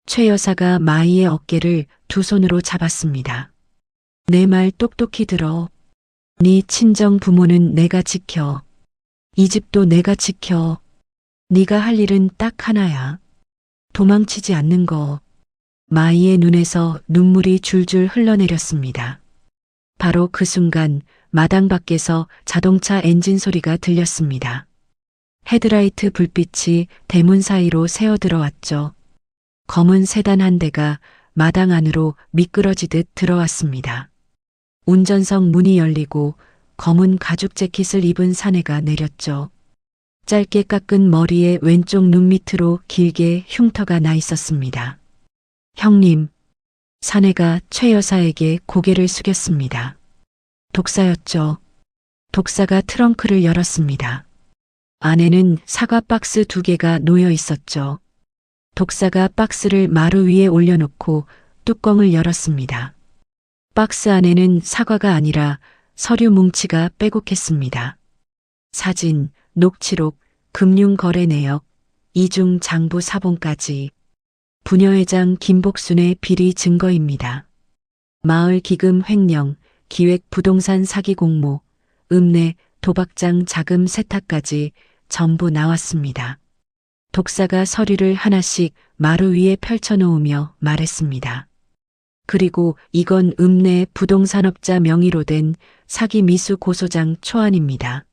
최 여사가 마이의 어깨를 두 손으로 잡았습니다. 내 말 똑똑히 들어. 네 친정 부모는 내가 지켜. 이 집도 내가 지켜. 네가 할 일은 딱 하나야. 도망치지 않는 거. 마이의 눈에서 눈물이 줄줄 흘러내렸습니다. 바로 그 순간 마당 밖에서 자동차 엔진 소리가 들렸습니다. 헤드라이트 불빛이 대문 사이로 새어 들어왔죠. 검은 세단 한 대가 마당 안으로 미끄러지듯 들어왔습니다. 운전석 문이 열리고 검은 가죽 재킷을 입은 사내가 내렸죠. 짧게 깎은 머리에 왼쪽 눈 밑으로 길게 흉터가 나 있었습니다. 형님, 사내가 최 여사에게 고개를 숙였습니다. 독사였죠. 독사가 트렁크를 열었습니다. 안에는 사과 박스 2개가 놓여 있었죠. 독사가 박스를 마루 위에 올려놓고 뚜껑을 열었습니다. 박스 안에는 사과가 아니라 서류 뭉치가 빼곡했습니다. 사진, 녹취록, 금융거래 내역, 이중 장부 사본까지 부녀회장 김복순의 비리 증거입니다. 마을 기금 횡령, 기획 부동산 사기 공모, 읍내 도박장 자금 세탁까지 전부 나왔습니다. 독사가 서류를 하나씩 마루 위에 펼쳐놓으며 말했습니다. 그리고 이건 읍내 부동산업자 명의로 된 사기 미수 고소장 초안입니다.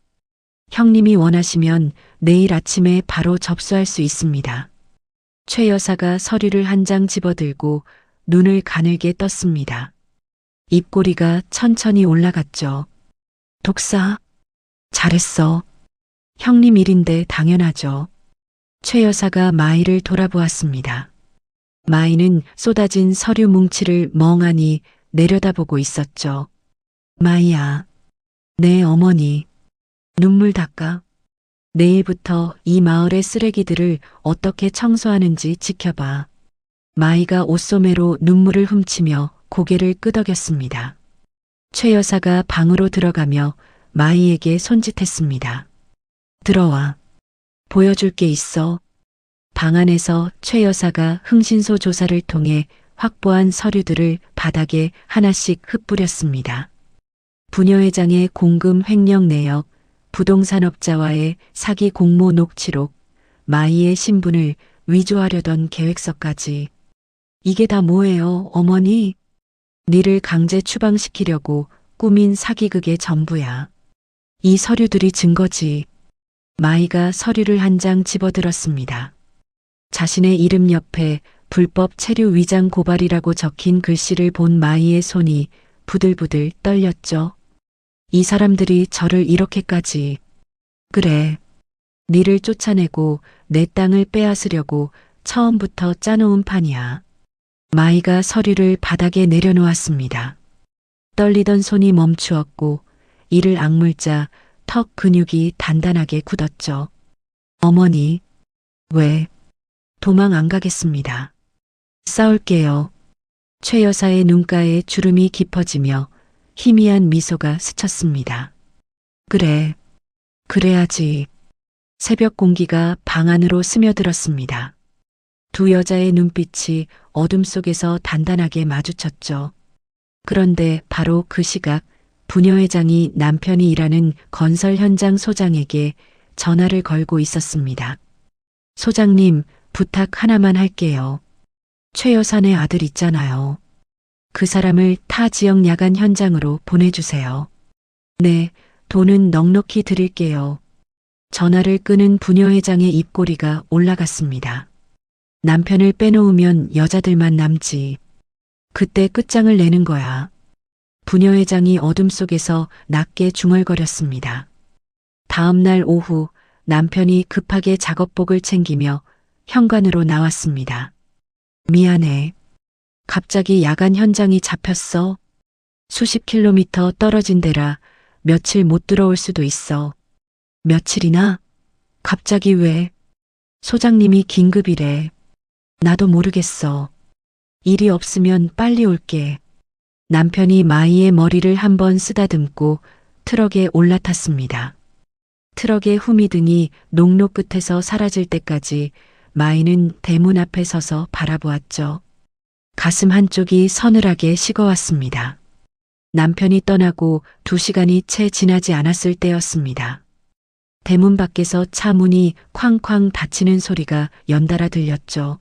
형님이 원하시면 내일 아침에 바로 접수할 수 있습니다. 최 여사가 서류를 한 장 집어들고 눈을 가늘게 떴습니다. 입꼬리가 천천히 올라갔죠. 독사, 잘했어. 형님 일인데 당연하죠. 최 여사가 마이를 돌아보았습니다. 마이는 쏟아진 서류 뭉치를 멍하니 내려다보고 있었죠. 마이야, 내 어머니, 눈물 닦아. 내일부터 이 마을의 쓰레기들을 어떻게 청소하는지 지켜봐. 마이가 옷소매로 눈물을 훔치며 고개를 끄덕였습니다. 최 여사가 방으로 들어가며 마이에게 손짓했습니다. 들어와. 보여줄 게 있어. 방 안에서 최 여사가 흥신소 조사를 통해 확보한 서류들을 바닥에 하나씩 흩뿌렸습니다. 부녀회장의 공금 횡령 내역, 부동산업자와의 사기 공모 녹취록, 마이의 신분을 위조하려던 계획서까지. 이게 다 뭐예요, 어머니? 니를 강제 추방시키려고 꾸민 사기극의 전부야. 이 서류들이 증거지. 마이가 서류를 한 장 집어들었습니다. 자신의 이름 옆에 불법 체류 위장 고발이라고 적힌 글씨를 본 마이의 손이 부들부들 떨렸죠. 이 사람들이 저를 이렇게까지. 그래. 니를 쫓아내고 내 땅을 빼앗으려고 처음부터 짜놓은 판이야. 마이가 서류를 바닥에 내려놓았습니다. 떨리던 손이 멈추었고 이를 악물자 턱 근육이 단단하게 굳었죠. 어머니, 왜? 도망 안 가겠습니다. 싸울게요. 최 여사의 눈가에 주름이 깊어지며 희미한 미소가 스쳤습니다. 그래, 그래야지. 새벽 공기가 방 안으로 스며들었습니다. 두 여자의 눈빛이 어둠 속에서 단단하게 마주쳤죠. 그런데 바로 그 시각 부녀회장이 남편이 일하는 건설 현장 소장에게 전화를 걸고 있었습니다. 소장님, 부탁 하나만 할게요. 최 여사네 아들 있잖아요. 그 사람을 타 지역 야간 현장으로 보내주세요. 네, 돈은 넉넉히 드릴게요. 전화를 끊은 부녀회장의 입꼬리가 올라갔습니다. 남편을 빼놓으면 여자들만 남지. 그때 끝장을 내는 거야. 부녀회장이 어둠 속에서 낮게 중얼거렸습니다. 다음 날 오후 남편이 급하게 작업복을 챙기며 현관으로 나왔습니다. 미안해. 갑자기 야간 현장이 잡혔어. 수십 킬로미터 떨어진 데라 며칠 못 들어올 수도 있어. 며칠이나? 갑자기 왜? 소장님이 긴급이래. 나도 모르겠어. 일이 없으면 빨리 올게. 남편이 마이의 머리를 한번 쓰다듬고 트럭에 올라탔습니다. 트럭의 후미등이 농로 끝에서 사라질 때까지 마이는 대문 앞에 서서 바라보았죠. 가슴 한쪽이 서늘하게 식어왔습니다. 남편이 떠나고 2시간이 채 지나지 않았을 때였습니다. 대문 밖에서 차 문이 쾅쾅 닫히는 소리가 연달아 들렸죠.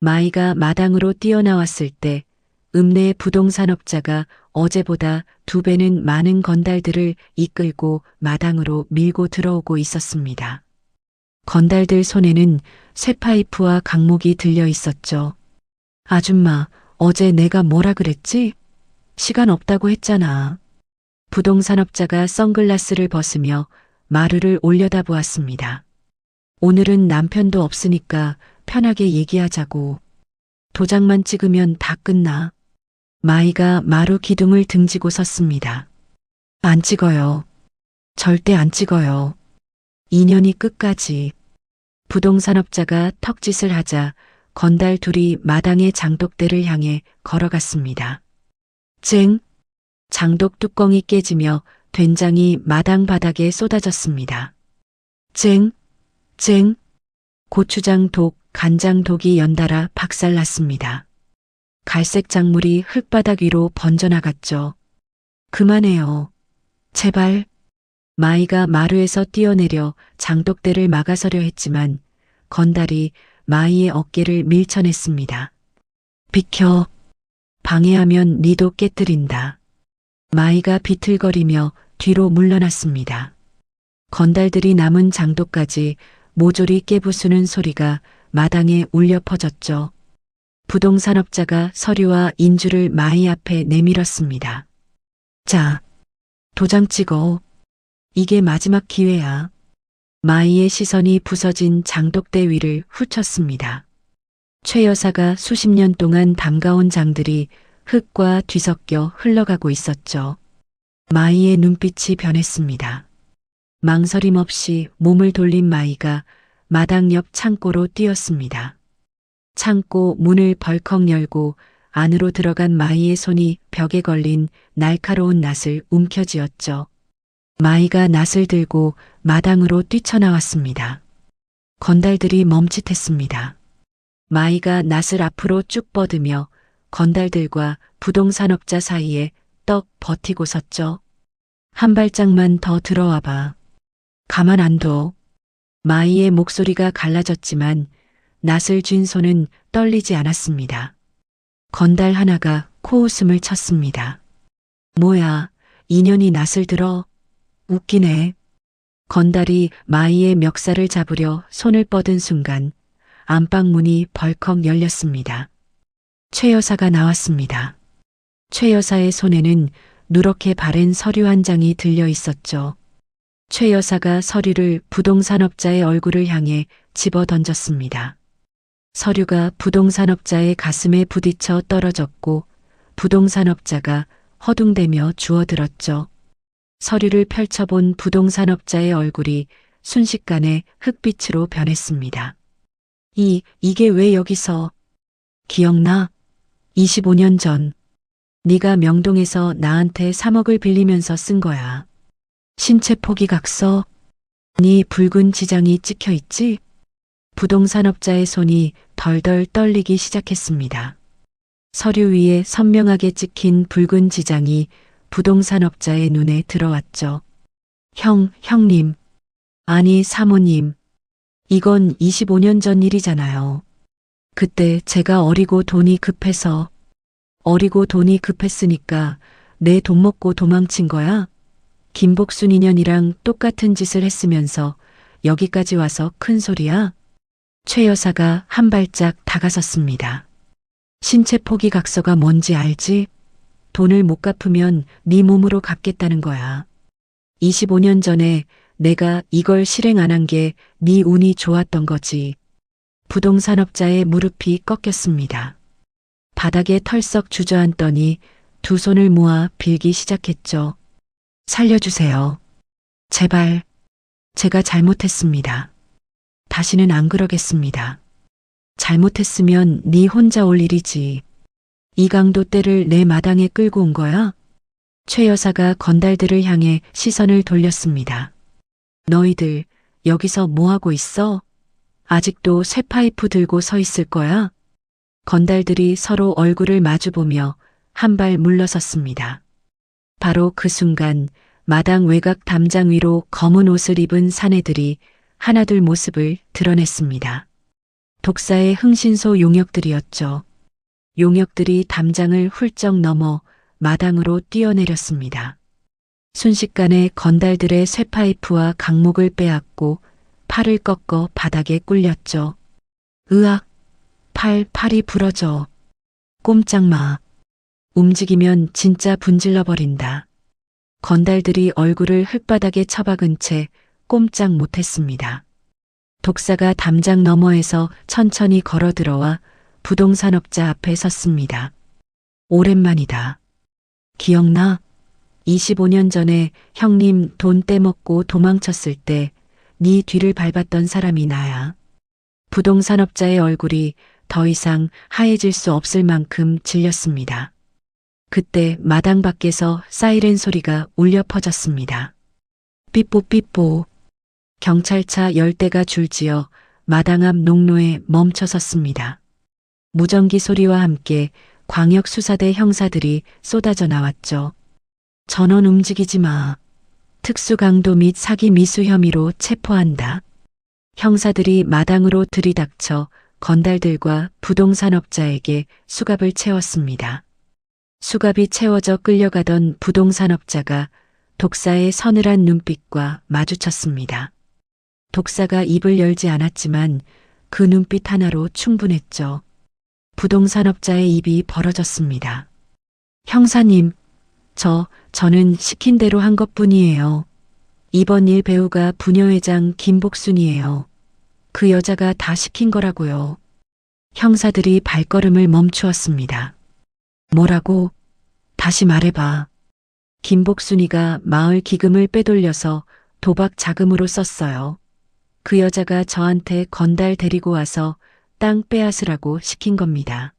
마이가 마당으로 뛰어나왔을 때 읍내 부동산업자가 어제보다 2배는 많은 건달들을 이끌고 마당으로 밀고 들어오고 있었습니다. 건달들 손에는 쇠파이프와 강목이 들려 있었죠. 아줌마, 어제 내가 뭐라 그랬지? 시간 없다고 했잖아. 부동산업자가 선글라스를 벗으며 마루를 올려다보았습니다. 오늘은 남편도 없으니까 편하게 얘기하자고. 도장만 찍으면 다 끝나. 마이가 마루 기둥을 등지고 섰습니다. 안 찍어요. 절대 안 찍어요. 인연이 끝까지. 부동산업자가 턱짓을 하자 건달 둘이 마당의 장독대를 향해 걸어갔습니다. 쨍! 장독 뚜껑이 깨지며 된장이 마당 바닥에 쏟아졌습니다. 쨍! 쨍! 고추장 독, 간장 독이 연달아 박살났습니다. 갈색 작물이 흙바닥 위로 번져나갔죠. 그만해요. 제발. 마이가 마루에서 뛰어내려 장독대를 막아서려 했지만 건달이 마이의 어깨를 밀쳐냈습니다. 비켜. 방해하면 니도 깨뜨린다. 마이가 비틀거리며 뒤로 물러났습니다. 건달들이 남은 장독까지 모조리 깨부수는 소리가 마당에 울려 퍼졌죠. 부동산업자가 서류와 인주를 마이 앞에 내밀었습니다. 자, 도장 찍어. 이게 마지막 기회야. 마이의 시선이 부서진 장독대 위를 훑었습니다. 최 여사가 수십 년 동안 담가온 장들이 흙과 뒤섞여 흘러가고 있었죠. 마이의 눈빛이 변했습니다. 망설임 없이 몸을 돌린 마이가 마당 옆 창고로 뛰었습니다. 창고 문을 벌컥 열고 안으로 들어간 마이의 손이 벽에 걸린 날카로운 낫을 움켜쥐었죠. 마이가 낫을 들고 마당으로 뛰쳐나왔습니다. 건달들이 멈칫했습니다. 마이가 낫을 앞으로 쭉 뻗으며 건달들과 부동산업자 사이에 떡 버티고 섰죠. 한 발짝만 더 들어와 봐. 가만 안 둬. 마이의 목소리가 갈라졌지만 낫을 쥔 손은 떨리지 않았습니다. 건달 하나가 코웃음을 쳤습니다. 뭐야, 인연이 낫을 들어. 웃기네. 건달이 마이의 멱살을 잡으려 손을 뻗은 순간 안방문이 벌컥 열렸습니다. 최 여사가 나왔습니다. 최 여사의 손에는 누렇게 바랜 서류 한 장이 들려 있었죠. 최 여사가 서류를 부동산업자의 얼굴을 향해 집어 던졌습니다. 서류가 부동산업자의 가슴에 부딪혀 떨어졌고 부동산업자가 허둥대며 주워들었죠. 서류를 펼쳐본 부동산업자의 얼굴이 순식간에 흑빛으로 변했습니다. 이게 왜 여기서? 기억나? 25년 전 네가 명동에서 나한테 3억을 빌리면서 쓴 거야. 신체 포기각서? 네 붉은 지장이 찍혀 있지? 부동산업자의 손이 덜덜 떨리기 시작했습니다. 서류 위에 선명하게 찍힌 붉은 지장이 부동산업자의 눈에 들어왔죠. 형님. 아니, 사모님. 이건 25년 전 일이잖아요. 그때 제가 어리고 돈이 급했으니까 내 돈 먹고 도망친 거야? 김복순 인연이랑 똑같은 짓을 했으면서 여기까지 와서 큰 소리야? 최 여사가 한 발짝 다가섰습니다. 신체 포기 각서가 뭔지 알지? 돈을 못 갚으면 네 몸으로 갚겠다는 거야. 25년 전에 내가 이걸 실행 안 한 게 네 운이 좋았던 거지. 부동산업자의 무릎이 꺾였습니다. 바닥에 털썩 주저앉더니 두 손을 모아 빌기 시작했죠. 살려주세요. 제발. 제가 잘못했습니다. 다시는 안 그러겠습니다. 잘못했으면 네 혼자 올 일이지. 이강도 떼를 내 마당에 끌고 온 거야? 최 여사가 건달들을 향해 시선을 돌렸습니다. 너희들 여기서 뭐 하고 있어? 아직도 쇠파이프 들고 서 있을 거야? 건달들이 서로 얼굴을 마주보며 한 발 물러섰습니다. 바로 그 순간 마당 외곽 담장 위로 검은 옷을 입은 사내들이 하나둘 모습을 드러냈습니다. 독사의 흥신소 용역들이었죠. 용역들이 담장을 훌쩍 넘어 마당으로 뛰어내렸습니다. 순식간에 건달들의 쇠파이프와 강목을 빼앗고 팔을 꺾어 바닥에 꿀렸죠. 으악! 팔이 부러져. 꼼짝 마. 움직이면 진짜 분질러 버린다. 건달들이 얼굴을 흙바닥에 처박은 채 꼼짝 못했습니다. 독사가 담장 너머에서 천천히 걸어 들어와 부동산업자 앞에 섰습니다. 오랜만이다. 기억나? 25년 전에 형님 돈 떼먹고 도망쳤을 때 네 뒤를 밟았던 사람이 나야. 부동산업자의 얼굴이 더 이상 하얘질 수 없을 만큼 질렸습니다. 그때 마당 밖에서 사이렌 소리가 울려 퍼졌습니다. 삐뽀. 경찰차 10대가 줄지어 마당 앞 농로에 멈춰 섰습니다. 무전기 소리와 함께 광역수사대 형사들이 쏟아져 나왔죠. 전원 움직이지 마. 특수강도 및 사기 미수 혐의로 체포한다. 형사들이 마당으로 들이닥쳐 건달들과 부동산업자에게 수갑을 채웠습니다. 수갑이 채워져 끌려가던 부동산업자가 독사의 서늘한 눈빛과 마주쳤습니다. 독사가 입을 열지 않았지만 그 눈빛 하나로 충분했죠. 부동산업자의 입이 벌어졌습니다. 형사님, 저는 시킨 대로 한 것뿐이에요. 이번 일 배우가 부녀회장 김복순이에요. 그 여자가 다 시킨 거라고요. 형사들이 발걸음을 멈추었습니다. 뭐라고? 다시 말해봐. 김복순이가 마을 기금을 빼돌려서 도박 자금으로 썼어요. 그 여자가 저한테 건달 데리고 와서 땅 빼앗으라고 시킨 겁니다.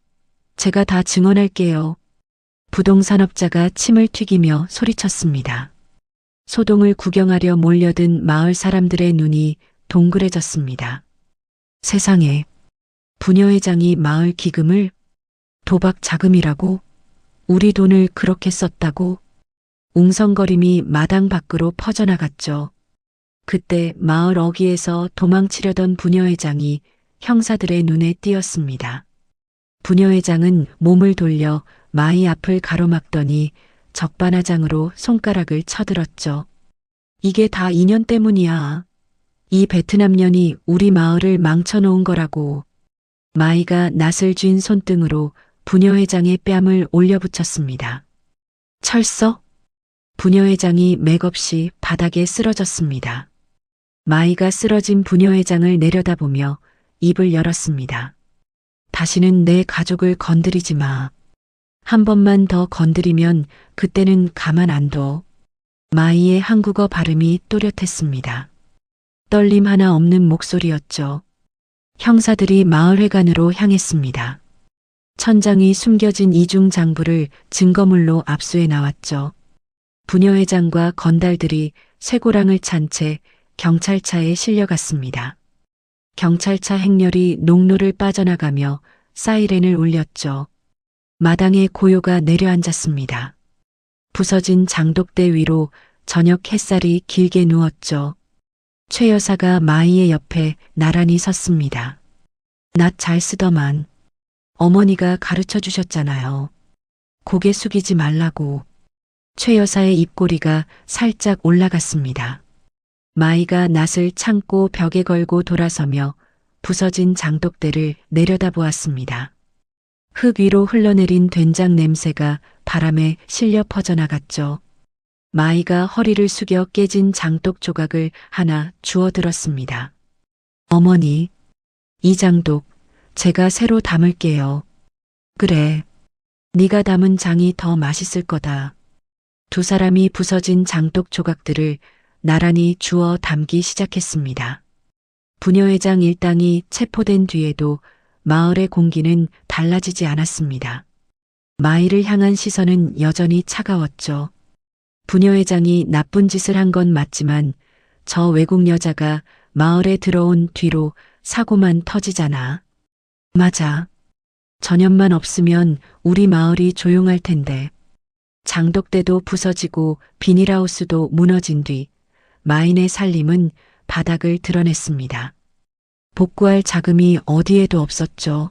제가 다 증언할게요. 부동산업자가 침을 튀기며 소리쳤습니다. 소동을 구경하려 몰려든 마을 사람들의 눈이 동그래졌습니다. 세상에, 부녀회장이 마을 기금을 도박 자금이라고? 우리 돈을 그렇게 썼다고? 웅성거림이 마당 밖으로 퍼져나갔죠. 그때 마을 어귀에서 도망치려던 부녀회장이 형사들의 눈에 띄었습니다. 부녀회장은 몸을 돌려 마이 앞을 가로막더니 적반하장으로 손가락을 쳐들었죠. 이게 다 인연 때문이야. 이 베트남년이 우리 마을을 망쳐놓은 거라고. 마이가 낯을 쥔 손등으로 부녀회장의 뺨을 올려붙였습니다. 철서? 부녀회장이 맥없이 바닥에 쓰러졌습니다. 마이가 쓰러진 부녀회장을 내려다보며 입을 열었습니다. 다시는 내 가족을 건드리지 마. 한 번만 더 건드리면 그때는 가만 안 둬. 마이의 한국어 발음이 또렷했습니다. 떨림 하나 없는 목소리였죠. 형사들이 마을회관으로 향했습니다. 천장이 숨겨진 이중 장부를 증거물로 압수해 나왔죠. 부녀회장과 건달들이 쇠고랑을 찬 채 경찰차에 실려갔습니다. 경찰차 행렬이 농로를 빠져나가며 사이렌을 울렸죠. 마당에 고요가 내려앉았습니다. 부서진 장독대 위로 저녁 햇살이 길게 누웠죠. 최 여사가 마이의 옆에 나란히 섰습니다. 낯 잘 쓰더만. 어머니가 가르쳐 주셨잖아요. 고개 숙이지 말라고. 최 여사의 입꼬리가 살짝 올라갔습니다. 마이가 낯을 참고 벽에 걸고 돌아서며 부서진 장독대를 내려다보았습니다. 흙 위로 흘러내린 된장 냄새가 바람에 실려 퍼져나갔죠. 마이가 허리를 숙여 깨진 장독 조각을 하나 주워들었습니다. 어머니, 이 장독 제가 새로 담을게요. 그래, 네가 담은 장이 더 맛있을 거다. 두 사람이 부서진 장독 조각들을 나란히 주워 담기 시작했습니다. 부녀회장 일당이 체포된 뒤에도 마을의 공기는 달라지지 않았습니다. 마이를 향한 시선은 여전히 차가웠죠. 부녀회장이 나쁜 짓을 한 건 맞지만 저 외국 여자가 마을에 들어온 뒤로 사고만 터지잖아. 맞아. 전염만 없으면 우리 마을이 조용할 텐데. 장독대도 부서지고 비닐하우스도 무너진 뒤 마인의 살림은 바닥을 드러냈습니다. 복구할 자금이 어디에도 없었죠.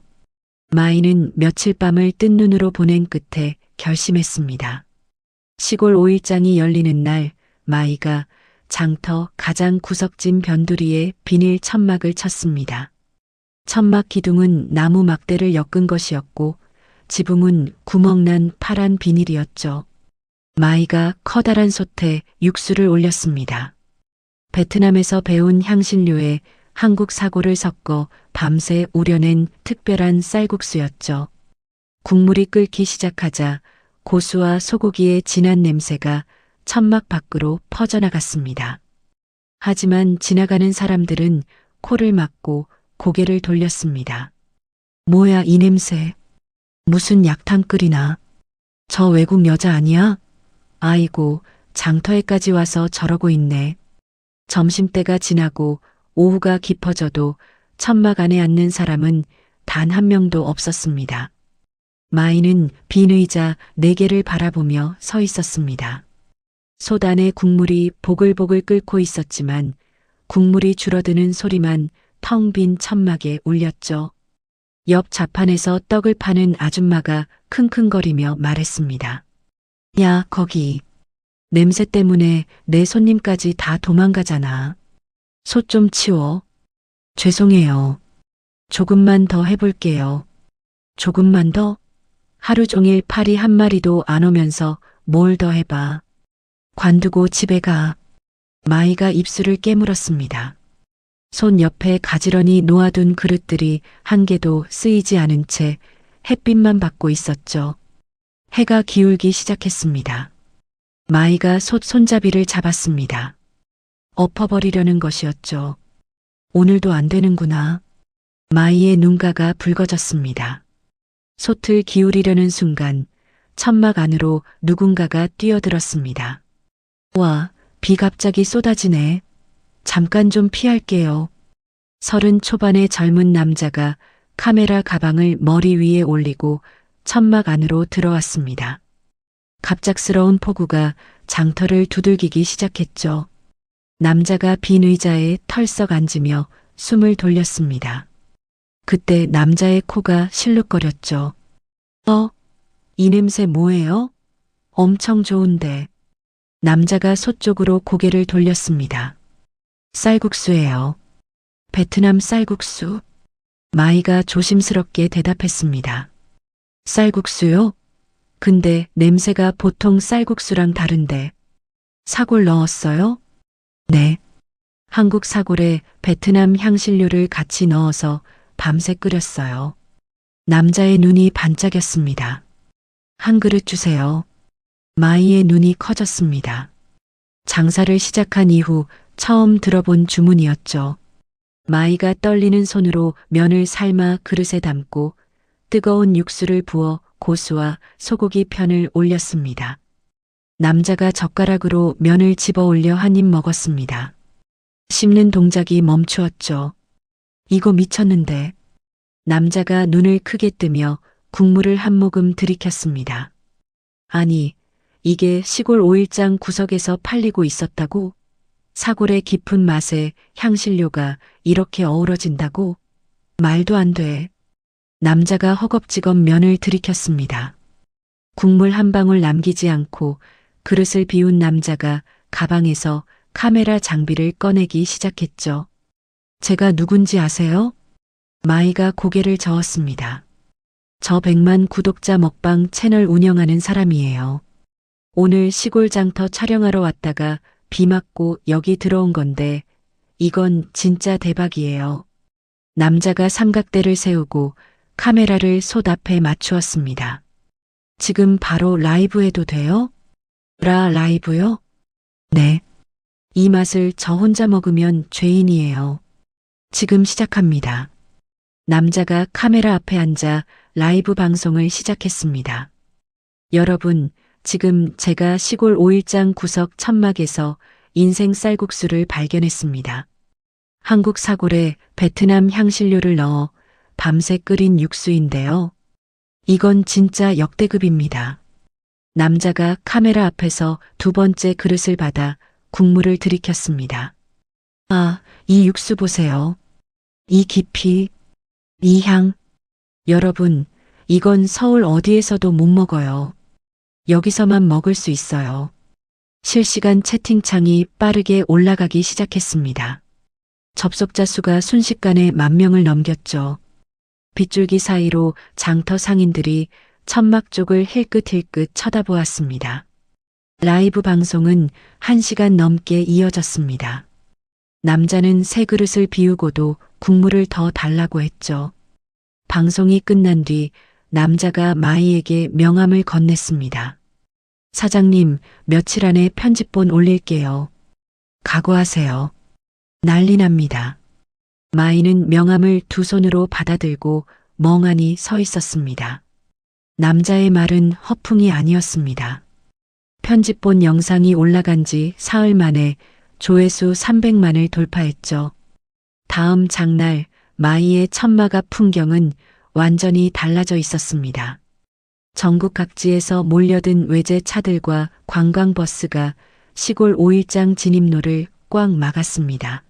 마인은 며칠 밤을 뜬 눈으로 보낸 끝에 결심했습니다. 시골 5일장이 열리는 날 마이가 장터 가장 구석진 변두리에 비닐 천막을 쳤습니다. 천막 기둥은 나무 막대를 엮은 것이었고 지붕은 구멍난 파란 비닐이었죠. 마이가 커다란 솥에 육수를 올렸습니다. 베트남에서 배운 향신료에 한국 사고를 섞어 밤새 우려낸 특별한 쌀국수였죠. 국물이 끓기 시작하자 고수와 소고기의 진한 냄새가 천막 밖으로 퍼져나갔습니다. 하지만 지나가는 사람들은 코를 막고 고개를 돌렸습니다. 뭐야 이 냄새. 무슨 약탕 끓이나. 저 외국 여자 아니야? 아이고, 장터에까지 와서 저러고 있네. 점심때가 지나고 오후가 깊어져도 천막 안에 앉는 사람은 단 한 명도 없었습니다. 마이는 빈 의자 4개를 바라보며 서 있었습니다. 솥 안에 국물이 보글보글 끓고 있었지만 국물이 줄어드는 소리만 텅 빈 천막에 울렸죠. 옆 좌판에서 떡을 파는 아줌마가 킁킁거리며 말했습니다. 야, 거기. 냄새 때문에 내 손님까지 다 도망가잖아. 솥 좀 치워. 죄송해요. 조금만 더 해볼게요. 조금만 더? 하루 종일 파리 한 마리도 안 오면서 뭘 더 해봐. 관두고 집에 가. 마이가 입술을 깨물었습니다. 손 옆에 가지런히 놓아둔 그릇들이 한 개도 쓰이지 않은 채 햇빛만 받고 있었죠. 해가 기울기 시작했습니다. 마이가 솥 손잡이를 잡았습니다. 엎어버리려는 것이었죠. 오늘도 안 되는구나. 마이의 눈가가 붉어졌습니다. 솥을 기울이려는 순간 천막 안으로 누군가가 뛰어들었습니다. 와, 비 갑자기 쏟아지네. 잠깐 좀 피할게요. 30 초반의 젊은 남자가 카메라 가방을 머리 위에 올리고 천막 안으로 들어왔습니다. 갑작스러운 폭우가 장터를 두들기기 시작했죠. 남자가 빈 의자에 털썩 앉으며 숨을 돌렸습니다. 그때 남자의 코가 실룩거렸죠. 이 냄새 뭐예요? 엄청 좋은데. 남자가 솥 쪽으로 고개를 돌렸습니다. 쌀국수예요. 베트남 쌀국수. 마이가 조심스럽게 대답했습니다. 쌀국수요? 근데 냄새가 보통 쌀국수랑 다른데. 사골 넣었어요? 네. 한국 사골에 베트남 향신료를 같이 넣어서 밤새 끓였어요. 남자의 눈이 반짝였습니다. 한 그릇 주세요. 마이의 눈이 커졌습니다. 장사를 시작한 이후 처음 들어본 주문이었죠. 마이가 떨리는 손으로 면을 삶아 그릇에 담고 뜨거운 육수를 부어 고수와 소고기 편을 올렸습니다. 남자가 젓가락으로 면을 집어 올려 한 입 먹었습니다. 씹는 동작이 멈추었죠. 이거 미쳤는데. 남자가 눈을 크게 뜨며 국물을 한 모금 들이켰습니다. 아니, 이게 시골 오일장 구석에서 팔리고 있었다고? 사골의 깊은 맛에 향신료가 이렇게 어우러진다고? 말도 안 돼. 남자가 허겁지겁 면을 들이켰습니다. 국물 한 방울 남기지 않고 그릇을 비운 남자가 가방에서 카메라 장비를 꺼내기 시작했죠. 제가 누군지 아세요? 마이가 고개를 저었습니다. 저 100만 구독자 먹방 채널 운영하는 사람이에요. 오늘 시골 장터 촬영하러 왔다가 비 맞고 여기 들어온 건데 이건 진짜 대박이에요. 남자가 삼각대를 세우고 카메라를 솥 앞에 맞추었습니다. 지금 바로 라이브 해도 돼요? 라이브요? 네. 이 맛을 저 혼자 먹으면 죄인이에요. 지금 시작합니다. 남자가 카메라 앞에 앉아 라이브 방송을 시작했습니다. 여러분, 지금 제가 시골 오일장 구석 천막에서 인생 쌀국수를 발견했습니다. 한국 사골에 베트남 향신료를 넣어 밤새 끓인 육수인데요. 이건 진짜 역대급입니다. 남자가 카메라 앞에서 두 번째 그릇을 받아 국물을 들이켰습니다. 아, 이 육수 보세요. 이 깊이, 이 향. 여러분, 이건 서울 어디에서도 못 먹어요. 여기서만 먹을 수 있어요. 실시간 채팅창이 빠르게 올라가기 시작했습니다. 접속자 수가 순식간에 10,000명을 넘겼죠. 빗줄기 사이로 장터 상인들이 천막 쪽을 힐끗힐끗 쳐다보았습니다. 라이브 방송은 1시간 넘게 이어졌습니다. 남자는 새 그릇을 비우고도 국물을 더 달라고 했죠. 방송이 끝난 뒤 남자가 마이에게 명함을 건넸습니다. 사장님, 며칠 안에 편집본 올릴게요. 각오하세요. 난리 납니다. 마이는 명함을 두 손으로 받아들고 멍하니 서 있었습니다. 남자의 말은 허풍이 아니었습니다. 편집본 영상이 올라간 지 사흘 만에 조회수 300만을 돌파했죠. 다음 장날 마이의 천막 앞 풍경은 완전히 달라져 있었습니다. 전국 각지에서 몰려든 외제 차들과 관광버스가 시골 5일장 진입로를 꽉 막았습니다.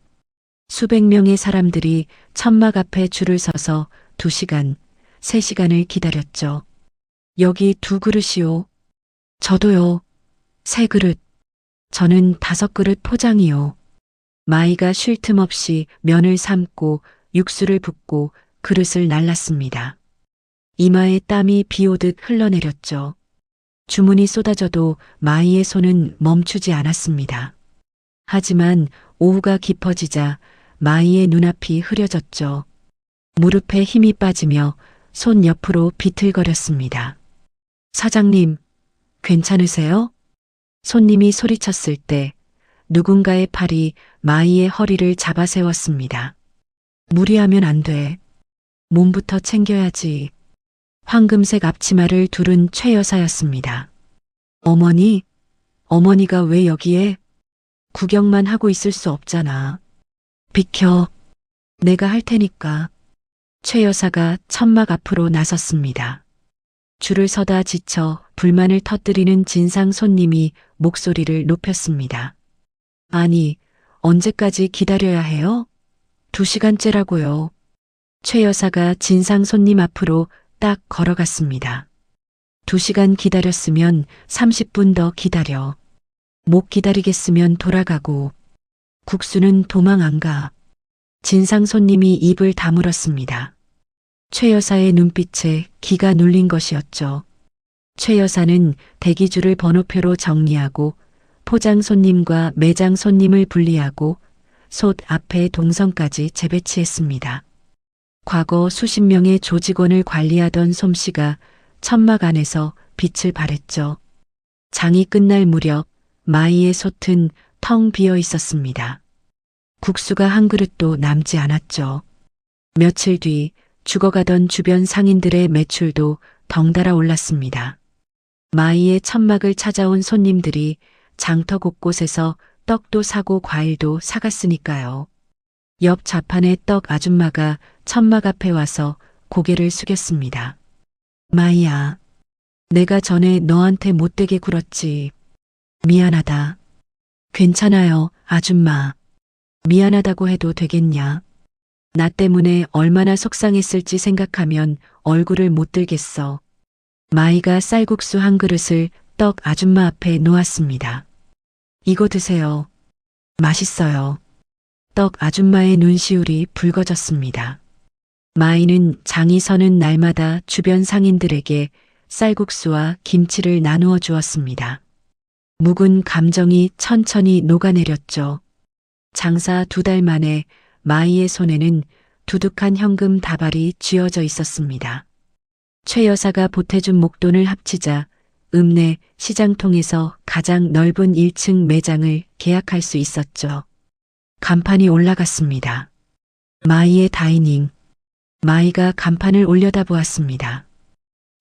수백 명의 사람들이 천막 앞에 줄을 서서 2시간, 3시간을 기다렸죠. 여기 2그릇이요. 저도요. 3그릇. 저는 5그릇 포장이요. 마이가 쉴 틈 없이 면을 삶고 육수를 붓고 그릇을 날랐습니다. 이마에 땀이 비오듯 흘러내렸죠. 주문이 쏟아져도 마이의 손은 멈추지 않았습니다. 하지만 오후가 깊어지자 마이의 눈앞이 흐려졌죠. 무릎에 힘이 빠지며 손 옆으로 비틀거렸습니다. 사장님, 괜찮으세요? 손님이 소리쳤을 때 누군가의 팔이 마이의 허리를 잡아 세웠습니다. 무리하면 안 돼. 몸부터 챙겨야지. 황금색 앞치마를 두른 최 여사였습니다. 어머니? 어머니가 왜 여기에? 구경만 하고 있을 수 없잖아. 비켜. 내가 할 테니까. 최 여사가 천막 앞으로 나섰습니다. 줄을 서다 지쳐 불만을 터뜨리는 진상 손님이 목소리를 높였습니다. 아니, 언제까지 기다려야 해요? 2시간째라고요. 최 여사가 진상 손님 앞으로 딱 걸어갔습니다. 2시간 기다렸으면 30분 더 기다려. 못 기다리겠으면 돌아가고. 국수는 도망 안 가. 진상 손님이 입을 다물었습니다. 최 여사의 눈빛에 기가 눌린 것이었죠. 최 여사는 대기줄을 번호표로 정리하고 포장 손님과 매장 손님을 분리하고 솥 앞에 동선까지 재배치했습니다. 과거 수십 명의 조직원을 관리하던 솜씨가 천막 안에서 빛을 발했죠. 장이 끝날 무렵 마이의 솥은 텅 비어 있었습니다. 국수가 한 그릇도 남지 않았죠. 며칠 뒤 죽어가던 주변 상인들의 매출도 덩달아 올랐습니다. 마이의 천막을 찾아온 손님들이 장터 곳곳에서 떡도 사고 과일도 사갔으니까요. 옆 좌판의 떡 아줌마가 천막 앞에 와서 고개를 숙였습니다. 마이야, 내가 전에 너한테 못되게 굴었지. 미안하다. 괜찮아요, 아줌마. 미안하다고 해도 되겠냐. 나 때문에 얼마나 속상했을지 생각하면 얼굴을 못 들겠어. 마이가 쌀국수 한 그릇을 떡 아줌마 앞에 놓았습니다. 이거 드세요. 맛있어요. 떡 아줌마의 눈시울이 붉어졌습니다. 마이는 장이 서는 날마다 주변 상인들에게 쌀국수와 김치를 나누어 주었습니다. 묵은 감정이 천천히 녹아내렸죠. 장사 2달 만에 마이의 손에는 두둑한 현금 다발이 쥐어져 있었습니다. 최 여사가 보태준 목돈을 합치자 읍내 시장통에서 가장 넓은 1층 매장을 계약할 수 있었죠. 간판이 올라갔습니다. 마이의 다이닝. 마이가 간판을 올려다보았습니다.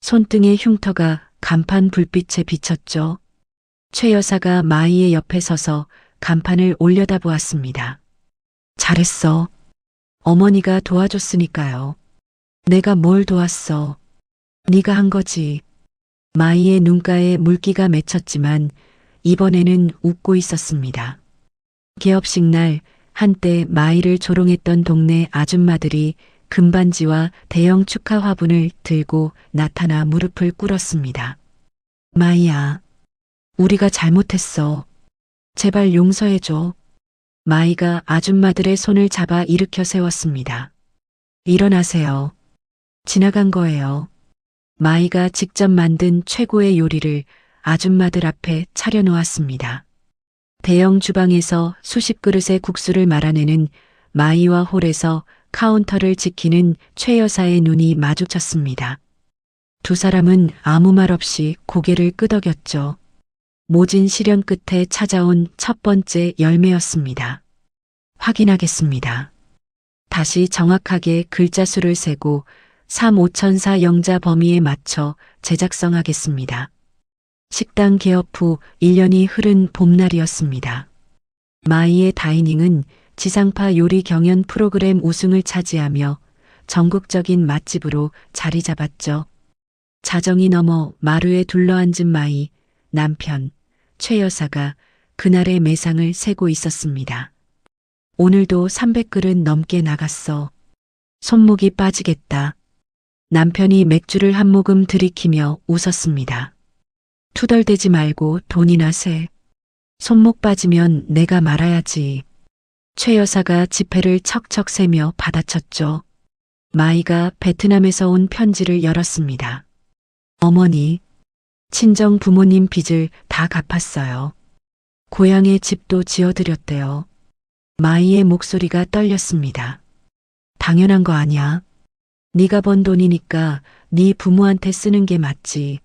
손등의 흉터가 간판 불빛에 비쳤죠. 최 여사가 마이의 옆에 서서 간판을 올려다보았습니다. 잘했어. 어머니가 도와줬으니까요. 내가 뭘 도왔어. 네가 한 거지. 마이의 눈가에 물기가 맺혔지만 이번에는 웃고 있었습니다. 개업식 날 한때 마이를 조롱했던 동네 아줌마들이 금반지와 대형 축하 화분을 들고 나타나 무릎을 꿇었습니다. 마이야, 우리가 잘못했어. 제발 용서해줘. 마이가 아줌마들의 손을 잡아 일으켜 세웠습니다. 일어나세요. 지나간 거예요. 마이가 직접 만든 최고의 요리를 아줌마들 앞에 차려놓았습니다. 대형 주방에서 수십 그릇의 국수를 말아내는 마이와 홀에서 카운터를 지키는 최 여사의 눈이 마주쳤습니다. 2 사람은 아무 말 없이 고개를 끄덕였죠. 모진 시련 끝에 찾아온 첫 번째 열매였습니다. 확인하겠습니다. 다시 정확하게 글자 수를 세고 3,5,4 영자 범위에 맞춰 제작성하겠습니다. 식당 개업 후 1년이 흐른 봄날이었습니다. 마이의 다이닝은 지상파 요리 경연 프로그램 우승을 차지하며 전국적인 맛집으로 자리 잡았죠. 자정이 넘어 마루에 둘러앉은 마이, 남편, 최 여사가 그날의 매상을 세고 있었습니다. 오늘도 300그릇 넘게 나갔어. 손목이 빠지겠다. 남편이 맥주를 한 모금 들이키며 웃었습니다. 투덜대지 말고 돈이나 세. 손목 빠지면 내가 말아야지. 최 여사가 지폐를 척척 세며 받아쳤죠. 마이가 베트남에서 온 편지를 열었습니다. 어머니, 친정 부모님 빚을 다 갚았어요. 고향에 집도 지어드렸대요. 마이의 목소리가 떨렸습니다. 당연한 거 아니야. 네가 번 돈이니까 네 부모한테 쓰는 게 맞지.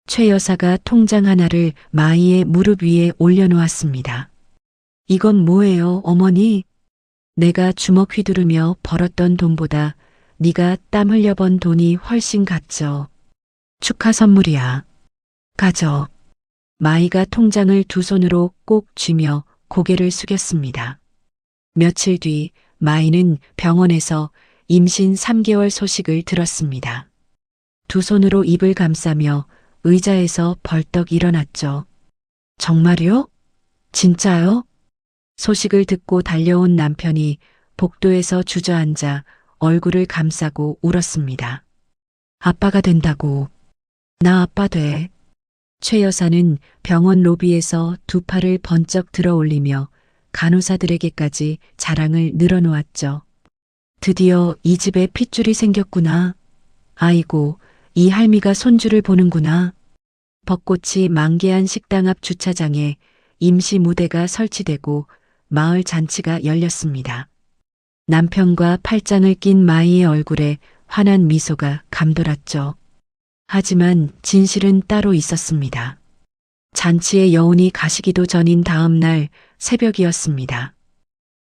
최 여사가 통장 하나를 마이의 무릎 위에 올려놓았습니다. 이건 뭐예요, 어머니? 내가 주먹 휘두르며 벌었던 돈보다 네가 땀 흘려 번 돈이 훨씬 같죠. 축하 선물이야. 가져. 마이가 통장을 두 손으로 꼭 쥐며 고개를 숙였습니다. 며칠 뒤 마이는 병원에서 임신 3개월 소식을 들었습니다. 두 손으로 입을 감싸며 의자에서 벌떡 일어났죠. 정말요? 진짜요? 소식을 듣고 달려온 남편이 복도에서 주저앉아 얼굴을 감싸고 울었습니다. 아빠가 된다고. 나 아빠 돼. 최 여사는 병원 로비에서 두 팔을 번쩍 들어 올리며 간호사들에게까지 자랑을 늘어놓았죠. 드디어 이 집에 핏줄이 생겼구나. 아이고, 이 할미가 손주를 보는구나. 벚꽃이 만개한 식당 앞 주차장에 임시 무대가 설치되고 마을 잔치가 열렸습니다. 남편과 팔짱을 낀 마이의 얼굴에 환한 미소가 감돌았죠. 하지만 진실은 따로 있었습니다. 잔치의 여운이 가시기도 전인 다음 날 새벽이었습니다.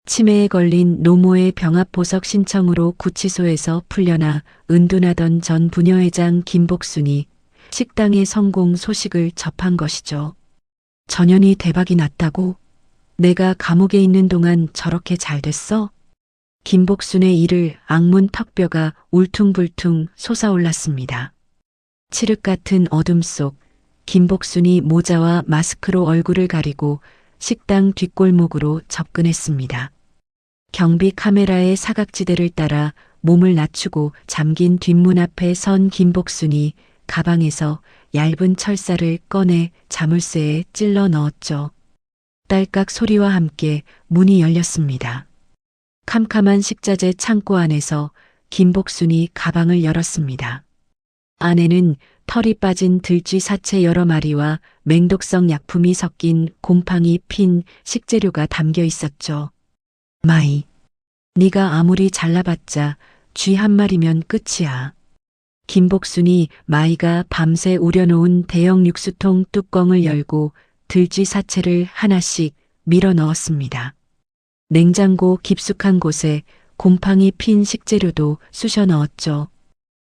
치매에 걸린 노모의 병합보석 신청으로 구치소에서 풀려나 은둔하던 전 부녀회장 김복순이 식당의 성공 소식을 접한 것이죠. 전현이 대박이 났다고? 내가 감옥에 있는 동안 저렇게 잘 됐어? 김복순의 이를 악문 턱뼈가 울퉁불퉁 솟아올랐습니다. 칠흑 같은 어둠 속 김복순이 모자와 마스크로 얼굴을 가리고 식당 뒷골목으로 접근했습니다. 경비 카메라의 사각지대를 따라 몸을 낮추고 잠긴 뒷문 앞에 선 김복순이 가방에서 얇은 철사를 꺼내 자물쇠에 찔러 넣었죠. 딸깍 소리와 함께 문이 열렸습니다. 캄캄한 식자재 창고 안에서 김복순이 가방을 열었습니다. 안에는 털이 빠진 들쥐 사체 여러 마리와 맹독성 약품이 섞인 곰팡이 핀 식재료가 담겨 있었죠. 마이, 네가 아무리 잘라봤자 쥐 한 마리면 끝이야. 김복순이 마이가 밤새 우려놓은 대형 육수통 뚜껑을 열고 들쥐 사체를 하나씩 밀어 넣었습니다. 냉장고 깊숙한 곳에 곰팡이 핀 식재료도 쑤셔 넣었죠.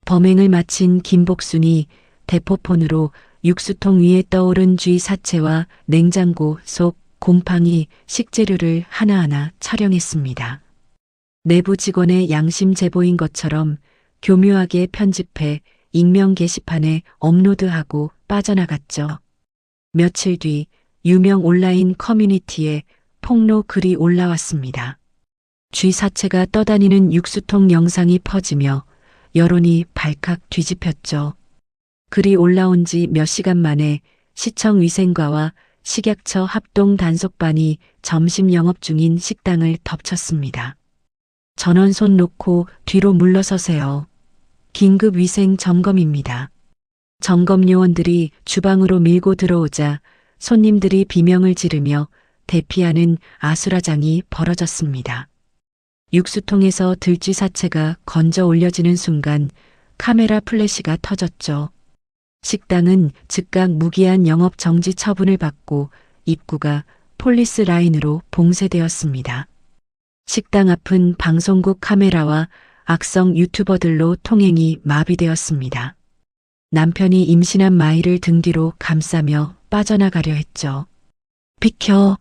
범행을 마친 김복순이 대포폰으로 육수통 위에 떠오른 쥐 사체와 냉장고 속 곰팡이 식재료를 하나하나 촬영했습니다. 내부 직원의 양심 제보인 것처럼 교묘하게 편집해 익명 게시판에 업로드하고 빠져나갔죠. 며칠 뒤 유명 온라인 커뮤니티에 폭로 글이 올라왔습니다. 쥐 사체가 떠다니는 육수통 영상이 퍼지며 여론이 발칵 뒤집혔죠. 글이 올라온 지 몇 시간 만에 시청위생과와 식약처 합동 단속반이 점심 영업 중인 식당을 덮쳤습니다. 전원 손 놓고 뒤로 물러서세요. 긴급 위생 점검입니다. 점검 요원들이 주방으로 밀고 들어오자 손님들이 비명을 지르며 대피하는 아수라장이 벌어졌습니다. 육수통에서 들쥐 사체가 건져 올려지는 순간 카메라 플래시가 터졌죠. 식당은 즉각 무기한 영업 정지 처분을 받고 입구가 폴리스 라인으로 봉쇄되었습니다. 식당 앞은 방송국 카메라와 악성 유튜버들로 통행이 마비되었습니다. 남편이 임신한 마이를 등 뒤로 감싸며 빠져나가려 했죠. 비켜!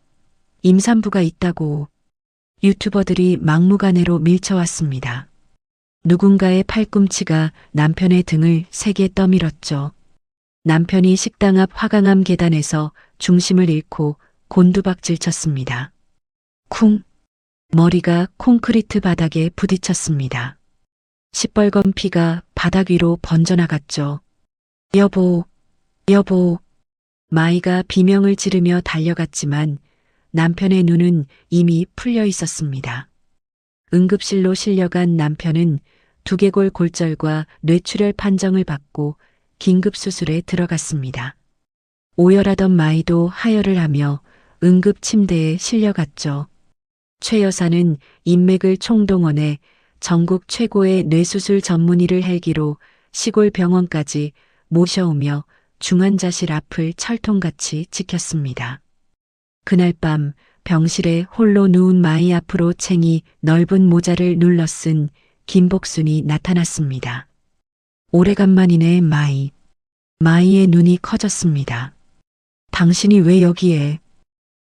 임산부가 있다고. 유튜버들이 막무가내로 밀쳐왔습니다. 누군가의 팔꿈치가 남편의 등을 세게 떠밀었죠. 남편이 식당 앞 화강암 계단에서 중심을 잃고 곤두박질 쳤습니다. 쿵! 머리가 콘크리트 바닥에 부딪혔습니다. 시뻘건 피가 바닥 위로 번져나갔죠. 여보, 여보. 마이가 비명을 지르며 달려갔지만 남편의 눈은 이미 풀려 있었습니다. 응급실로 실려간 남편은 두개골 골절과 뇌출혈 판정을 받고 긴급 수술에 들어갔습니다. 오열하던 마이도 하혈을 하며 응급 침대에 실려갔죠. 최 여사는 인맥을 총동원해 전국 최고의 뇌수술 전문의를 헬기로 시골 병원까지 모셔오며 중환자실 앞을 철통같이 지켰습니다. 그날 밤 병실에 홀로 누운 마이 앞으로 챙이 넓은 모자를 눌러 쓴 김복순이 나타났습니다. 오래간만이네, 마이. 마이의 눈이 커졌습니다. 당신이 왜 여기에?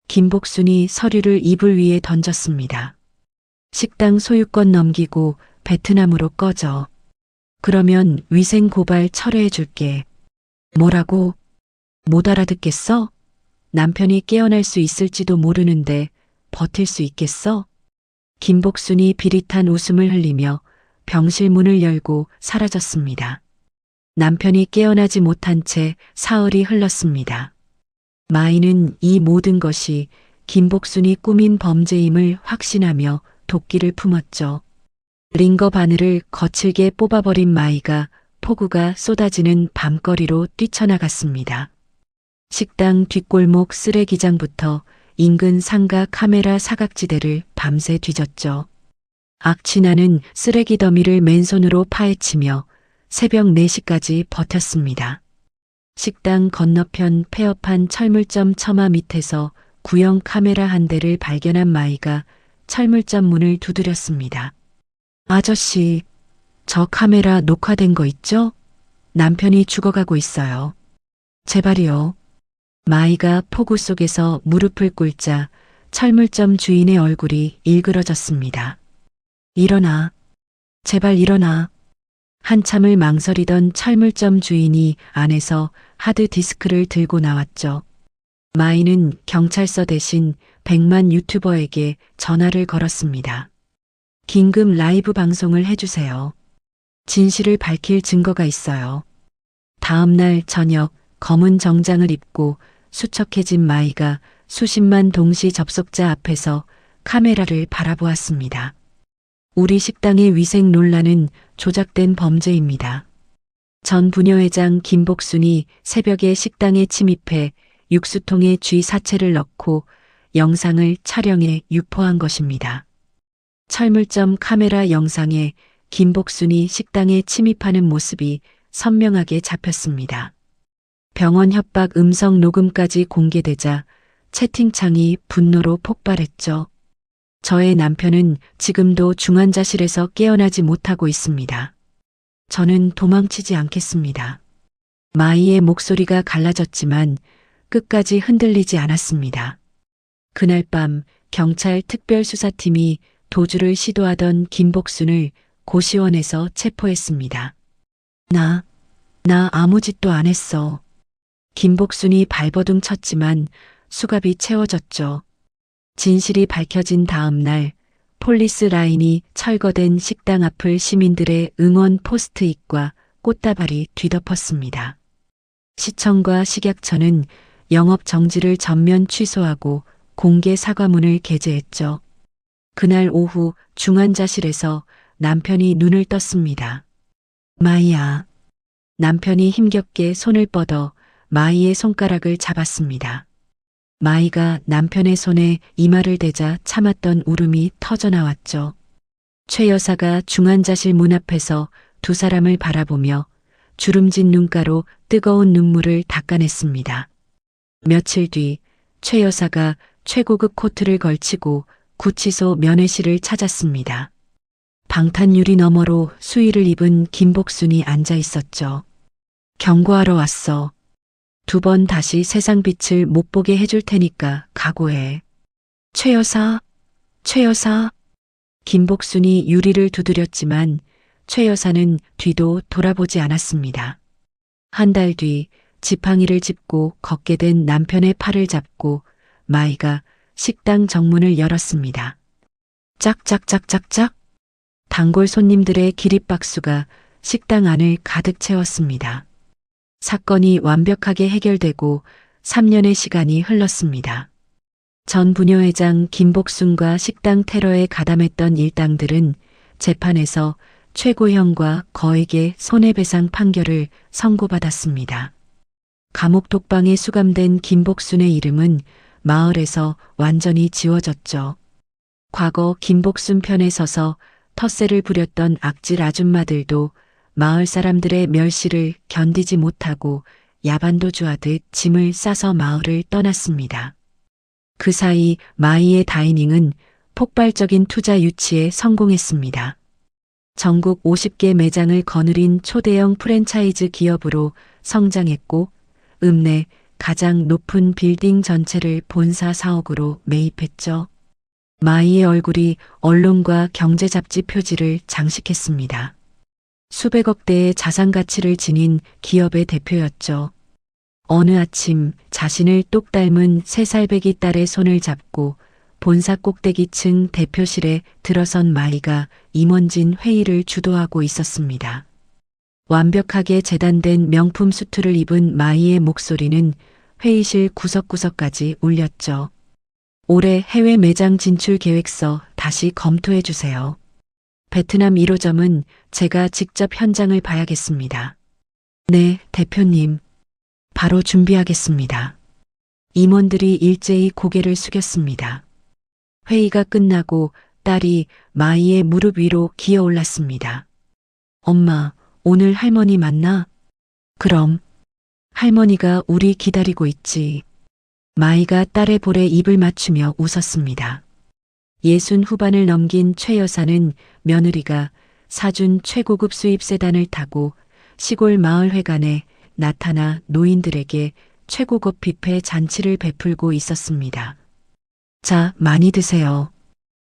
김복순이 서류를 이불 위에 던졌습니다. 식당 소유권 넘기고 베트남으로 꺼져. 그러면 위생 고발 철회해 줄게. 뭐라고? 못 알아듣겠어? 남편이 깨어날 수 있을지도 모르는데 버틸 수 있겠어? 김복순이 비릿한 웃음을 흘리며 병실 문을 열고 사라졌습니다. 남편이 깨어나지 못한 채 사흘이 흘렀습니다. 마이는 이 모든 것이 김복순이 꾸민 범죄임을 확신하며 도끼를 품었죠. 링거 바늘을 거칠게 뽑아버린 마이가 폭우가 쏟아지는 밤거리로 뛰쳐나갔습니다. 식당 뒷골목 쓰레기장부터 인근 상가 카메라 사각지대를 밤새 뒤졌죠. 악취나는 쓰레기 더미를 맨손으로 파헤치며 새벽 4시까지 버텼습니다. 식당 건너편 폐업한 철물점 처마 밑에서 구형 카메라 한 대를 발견한 마이가 철물점 문을 두드렸습니다. 아저씨, 저 카메라 녹화된 거 있죠? 남편이 죽어가고 있어요. 제발이요. 마이가 폭우 속에서 무릎을 꿇자 철물점 주인의 얼굴이 일그러졌습니다. 일어나. 제발 일어나. 한참을 망설이던 철물점 주인이 안에서 하드디스크를 들고 나왔죠. 마이는 경찰서 대신 100만 유튜버에게 전화를 걸었습니다. 긴급 라이브 방송을 해주세요. 진실을 밝힐 증거가 있어요. 다음 날 저녁 검은 정장을 입고 수척해진 마이가 수십만 동시 접속자 앞에서 카메라를 바라보았습니다. 우리 식당의 위생 논란은 조작된 범죄입니다. 전 부녀회장 김복순이 새벽에 식당에 침입해 육수통에 쥐 사체를 넣고 영상을 촬영해 유포한 것입니다. 철물점 카메라 영상에 김복순이 식당에 침입하는 모습이 선명하게 잡혔습니다. 병원 협박 음성 녹음까지 공개되자 채팅창이 분노로 폭발했죠. 저의 남편은 지금도 중환자실에서 깨어나지 못하고 있습니다. 저는 도망치지 않겠습니다. 마이의 목소리가 갈라졌지만 끝까지 흔들리지 않았습니다. 그날 밤 경찰 특별수사팀이 도주를 시도하던 김복순을 고시원에서 체포했습니다. 나 아무 짓도 안 했어. 김복순이 발버둥 쳤지만 수갑이 채워졌죠. 진실이 밝혀진 다음 날 폴리스 라인이 철거된 식당 앞을 시민들의 응원 포스트잇과 꽃다발이 뒤덮었습니다. 시청과 식약처는 영업 정지를 전면 취소하고 공개 사과문을 게재했죠. 그날 오후 중환자실에서 남편이 눈을 떴습니다. 마이야. 남편이 힘겹게 손을 뻗어 마이의 손가락을 잡았습니다. 마이가 남편의 손에 이마를 대자 참았던 울음이 터져나왔죠. 최 여사가 중환자실 문 앞에서 두 사람을 바라보며 주름진 눈가로 뜨거운 눈물을 닦아냈습니다. 며칠 뒤 최 여사가 최고급 코트를 걸치고 구치소 면회실을 찾았습니다. 방탄유리 너머로 수의를 입은 김복순이 앉아 있었죠. 경고하러 왔어. 2번 다시 세상 빛을 못 보게 해줄 테니까 각오해. 최 여사. 김복순이 유리를 두드렸지만 최 여사는 뒤도 돌아보지 않았습니다. 한 달 뒤 지팡이를 짚고 걷게 된 남편의 팔을 잡고 마이가 식당 정문을 열었습니다. 짝짝짝짝짝. 단골 손님들의 기립박수가 식당 안을 가득 채웠습니다. 사건이 완벽하게 해결되고 3년의 시간이 흘렀습니다. 전 부녀회장 김복순과 식당 테러에 가담했던 일당들은 재판에서 최고형과 거액의 손해배상 판결을 선고받았습니다. 감옥 독방에 수감된 김복순의 이름은 마을에서 완전히 지워졌죠. 과거 김복순 편에 서서 텃세를 부렸던 악질 아줌마들도 마을 사람들의 멸시를 견디지 못하고 야반도주하듯 짐을 싸서 마을을 떠났습니다. 그 사이 마이의 다이닝은 폭발적인 투자 유치에 성공했습니다. 전국 50개 매장을 거느린 초대형 프랜차이즈 기업으로 성장했고 읍내 가장 높은 빌딩 전체를 본사 사옥으로 매입했죠. 마이의 얼굴이 언론과 경제 잡지 표지를 장식했습니다. 수백억 대의 자산 가치를 지닌 기업의 대표였죠. 어느 아침 자신을 똑 닮은 3살배기 딸의 손을 잡고 본사 꼭대기층 대표실에 들어선 마이가 임원진 회의를 주도하고 있었습니다. 완벽하게 재단된 명품 수트를 입은 마이의 목소리는 회의실 구석구석까지 울렸죠. 올해 해외 매장 진출 계획서 다시 검토해 주세요. 베트남 1호점은 제가 직접 현장을 봐야겠습니다. 네, 대표님. 바로 준비하겠습니다. 임원들이 일제히 고개를 숙였습니다. 회의가 끝나고 딸이 마이의 무릎 위로 기어 올랐습니다. 엄마, 오늘 할머니 만나? 그럼. 할머니가 우리 기다리고 있지. 마이가 딸의 볼에 입을 맞추며 웃었습니다. 60 후반을 넘긴 최 여사는 며느리가 사준 최고급 수입 세단을 타고 시골 마을 회관에 나타나 노인들에게 최고급 뷔페 잔치를 베풀고 있었습니다. 자, 많이 드세요.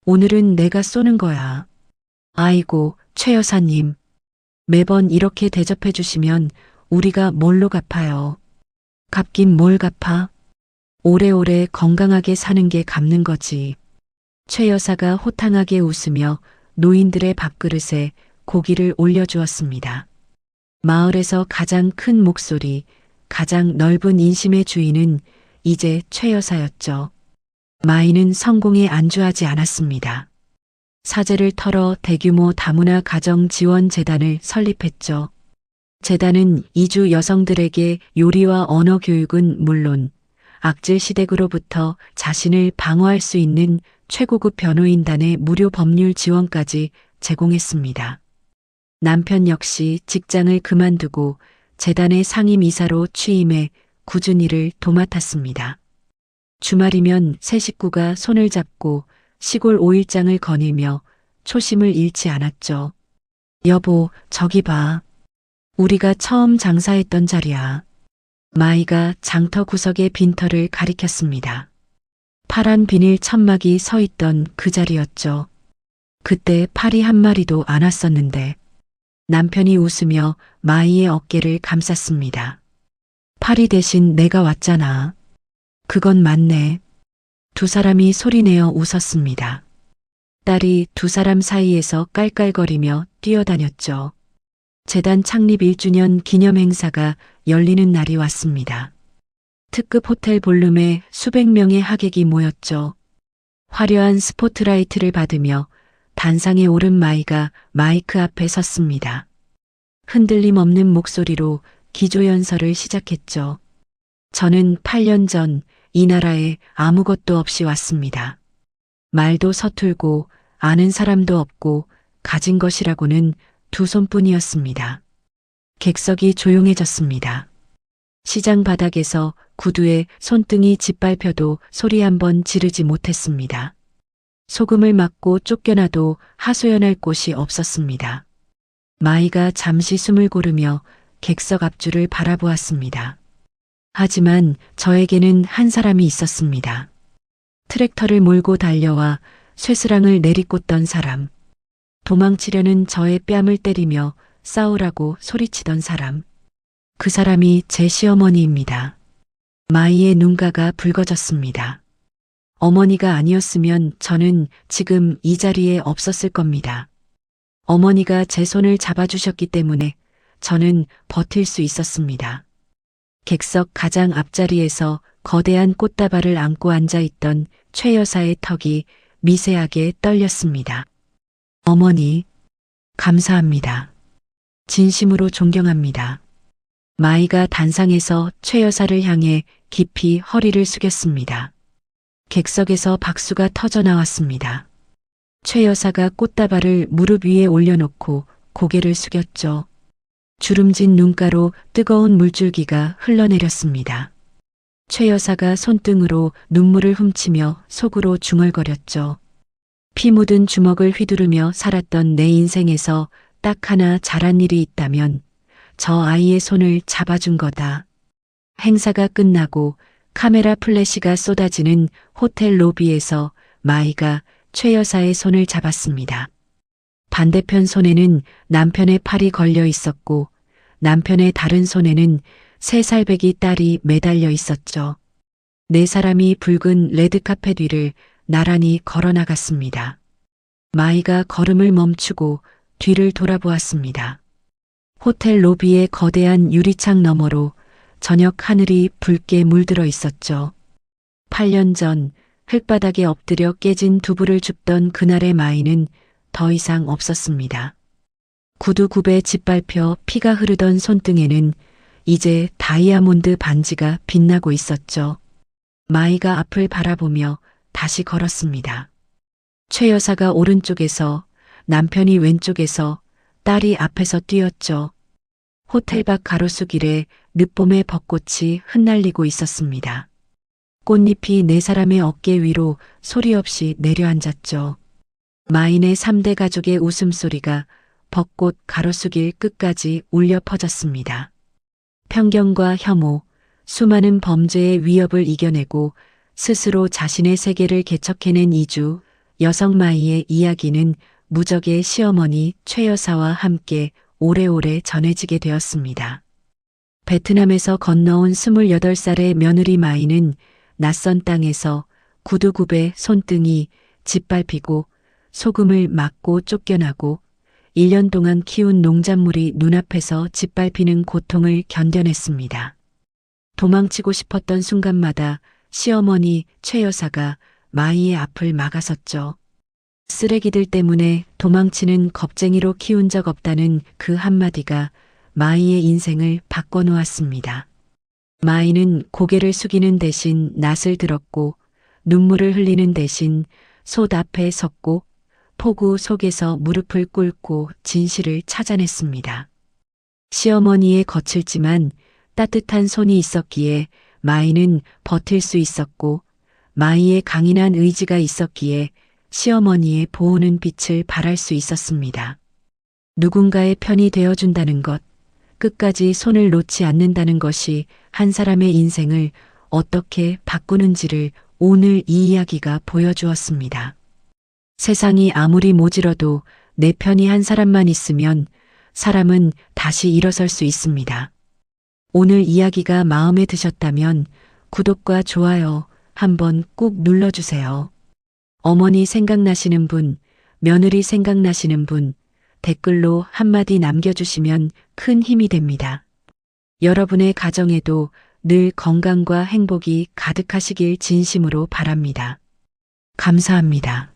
오늘은 내가 쏘는 거야. 아이고, 최 여사님. 매번 이렇게 대접해 주시면 우리가 뭘로 갚아요? 갚긴 뭘 갚아? 오래오래 건강하게 사는 게 갚는 거지. 최 여사가 호탕하게 웃으며 노인들의 밥그릇에 고기를 올려주었습니다. 마을에서 가장 큰 목소리, 가장 넓은 인심의 주인은 이제 최 여사였죠. 마이는 성공에 안주하지 않았습니다. 사재를 털어 대규모 다문화 가정 지원 재단을 설립했죠. 재단은 이주 여성들에게 요리와 언어 교육은 물론 악질 시댁으로부터 자신을 방어할 수 있는 최고급 변호인단의 무료 법률 지원까지 제공했습니다. 남편 역시 직장을 그만두고 재단의 상임이사로 취임해 꾸준히 일을 도맡았습니다. 주말이면 세 식구가 손을 잡고 시골 5일장을 거닐며 초심을 잃지 않았죠. 여보, 저기 봐. 우리가 처음 장사했던 자리야. 마이가 장터 구석의 빈터를 가리켰습니다. 파란 비닐 천막이 서 있던 그 자리였죠. 그때 파리 한 마리도 안 왔었는데 남편이 웃으며 마이의 어깨를 감쌌습니다. 파리 대신 내가 왔잖아. 그건 맞네. 두 사람이 소리내어 웃었습니다. 딸이 두 사람 사이에서 깔깔거리며 뛰어다녔죠. 재단 창립 1주년 기념 행사가 열리는 날이 왔습니다. 특급 호텔 볼룸에 수백 명의 하객이 모였죠. 화려한 스포트라이트를 받으며 단상에 오른 마이가 마이크 앞에 섰습니다. 흔들림 없는 목소리로 기조연설을 시작했죠. 저는 8년 전 이 나라에 아무것도 없이 왔습니다. 말도 서툴고 아는 사람도 없고 가진 것이라고는 두 손뿐이었습니다. 객석이 조용해졌습니다. 시장 바닥에서 구두에 손등이 짓밟혀도 소리 한번 지르지 못했습니다. 소금을 맞고 쫓겨나도 하소연할 곳이 없었습니다. 마이가 잠시 숨을 고르며 객석 앞줄을 바라보았습니다. 하지만 저에게는 한 사람이 있었습니다. 트랙터를 몰고 달려와 쇠스랑을 내리꽂던 사람. 도망치려는 저의 뺨을 때리며 싸우라고 소리치던 사람. 그 사람이 제 시어머니입니다. 마이의 눈가가 붉어졌습니다. 어머니가 아니었으면 저는 지금 이 자리에 없었을 겁니다. 어머니가 제 손을 잡아주셨기 때문에 저는 버틸 수 있었습니다. 객석 가장 앞자리에서 거대한 꽃다발을 안고 앉아있던 최 여사의 턱이 미세하게 떨렸습니다. 어머니, 감사합니다. 진심으로 존경합니다. 마이가 단상에서 최 여사를 향해 깊이 허리를 숙였습니다. 객석에서 박수가 터져 나왔습니다. 최 여사가 꽃다발을 무릎 위에 올려놓고 고개를 숙였죠. 주름진 눈가로 뜨거운 물줄기가 흘러내렸습니다. 최 여사가 손등으로 눈물을 훔치며 속으로 중얼거렸죠. 피 묻은 주먹을 휘두르며 살았던 내 인생에서 딱 하나 잘한 일이 있다면 저 아이의 손을 잡아준 거다. 행사가 끝나고 카메라 플래시가 쏟아지는 호텔 로비에서 마이가 최 여사의 손을 잡았습니다. 반대편 손에는 남편의 팔이 걸려 있었고 남편의 다른 손에는 3살배기 딸이 매달려 있었죠. 네 사람이 붉은 레드카펫 위를 나란히 걸어 나갔습니다. 마이가 걸음을 멈추고 뒤를 돌아보았습니다. 호텔 로비의 거대한 유리창 너머로 저녁 하늘이 붉게 물들어 있었죠. 8년 전 흙바닥에 엎드려 깨진 두부를 줍던 그날의 마이는 더 이상 없었습니다. 구두굽에 짓밟혀 피가 흐르던 손등에는 이제 다이아몬드 반지가 빛나고 있었죠. 마이가 앞을 바라보며 다시 걸었습니다. 최 여사가 오른쪽에서 남편이 왼쪽에서 딸이 앞에서 뛰었죠. 호텔 밖 가로수길에 늦봄의 벚꽃이 흩날리고 있었습니다. 꽃잎이 네 사람의 어깨 위로 소리 없이 내려앉았죠. 마이네 3대 가족의 웃음소리가 벚꽃 가로수길 끝까지 울려 퍼졌습니다. 편견과 혐오, 수많은 범죄의 위협을 이겨내고 스스로 자신의 세계를 개척해낸 이주 여성 마이의 이야기는 무적의 시어머니 최 여사와 함께 오래오래 전해지게 되었습니다. 베트남에서 건너온 28살의 며느리 마이는 낯선 땅에서 구두굽의 손등이 짓밟히고 소금을 맞고 쫓겨나고 1년 동안 키운 농작물이 눈앞에서 짓밟히는 고통을 견뎌냈습니다. 도망치고 싶었던 순간마다 시어머니 최 여사가 마이의 앞을 막아섰죠. 쓰레기들 때문에 도망치는 겁쟁이로 키운 적 없다는 그 한마디가 마이의 인생을 바꿔놓았습니다. 마이는 고개를 숙이는 대신 낯을 들었고 눈물을 흘리는 대신 솥 앞에 섰고 폭우 속에서 무릎을 꿇고 진실을 찾아냈습니다. 시어머니의 거칠지만 따뜻한 손이 있었기에 마이는 버틸 수 있었고 마이의 강인한 의지가 있었기에 시어머니의 보호는 빛을 발할 수 있었습니다. 누군가의 편이 되어준다는 것, 끝까지 손을 놓지 않는다는 것이 한 사람의 인생을 어떻게 바꾸는지를 오늘 이 이야기가 보여주었습니다. 세상이 아무리 모질어도 내 편이 한 사람만 있으면 사람은 다시 일어설 수 있습니다. 오늘 이야기가 마음에 드셨다면 구독과 좋아요 한번 꾹 눌러주세요. 어머니 생각나시는 분, 며느리 생각나시는 분, 댓글로 한마디 남겨주시면 큰 힘이 됩니다. 여러분의 가정에도 늘 건강과 행복이 가득하시길 진심으로 바랍니다. 감사합니다.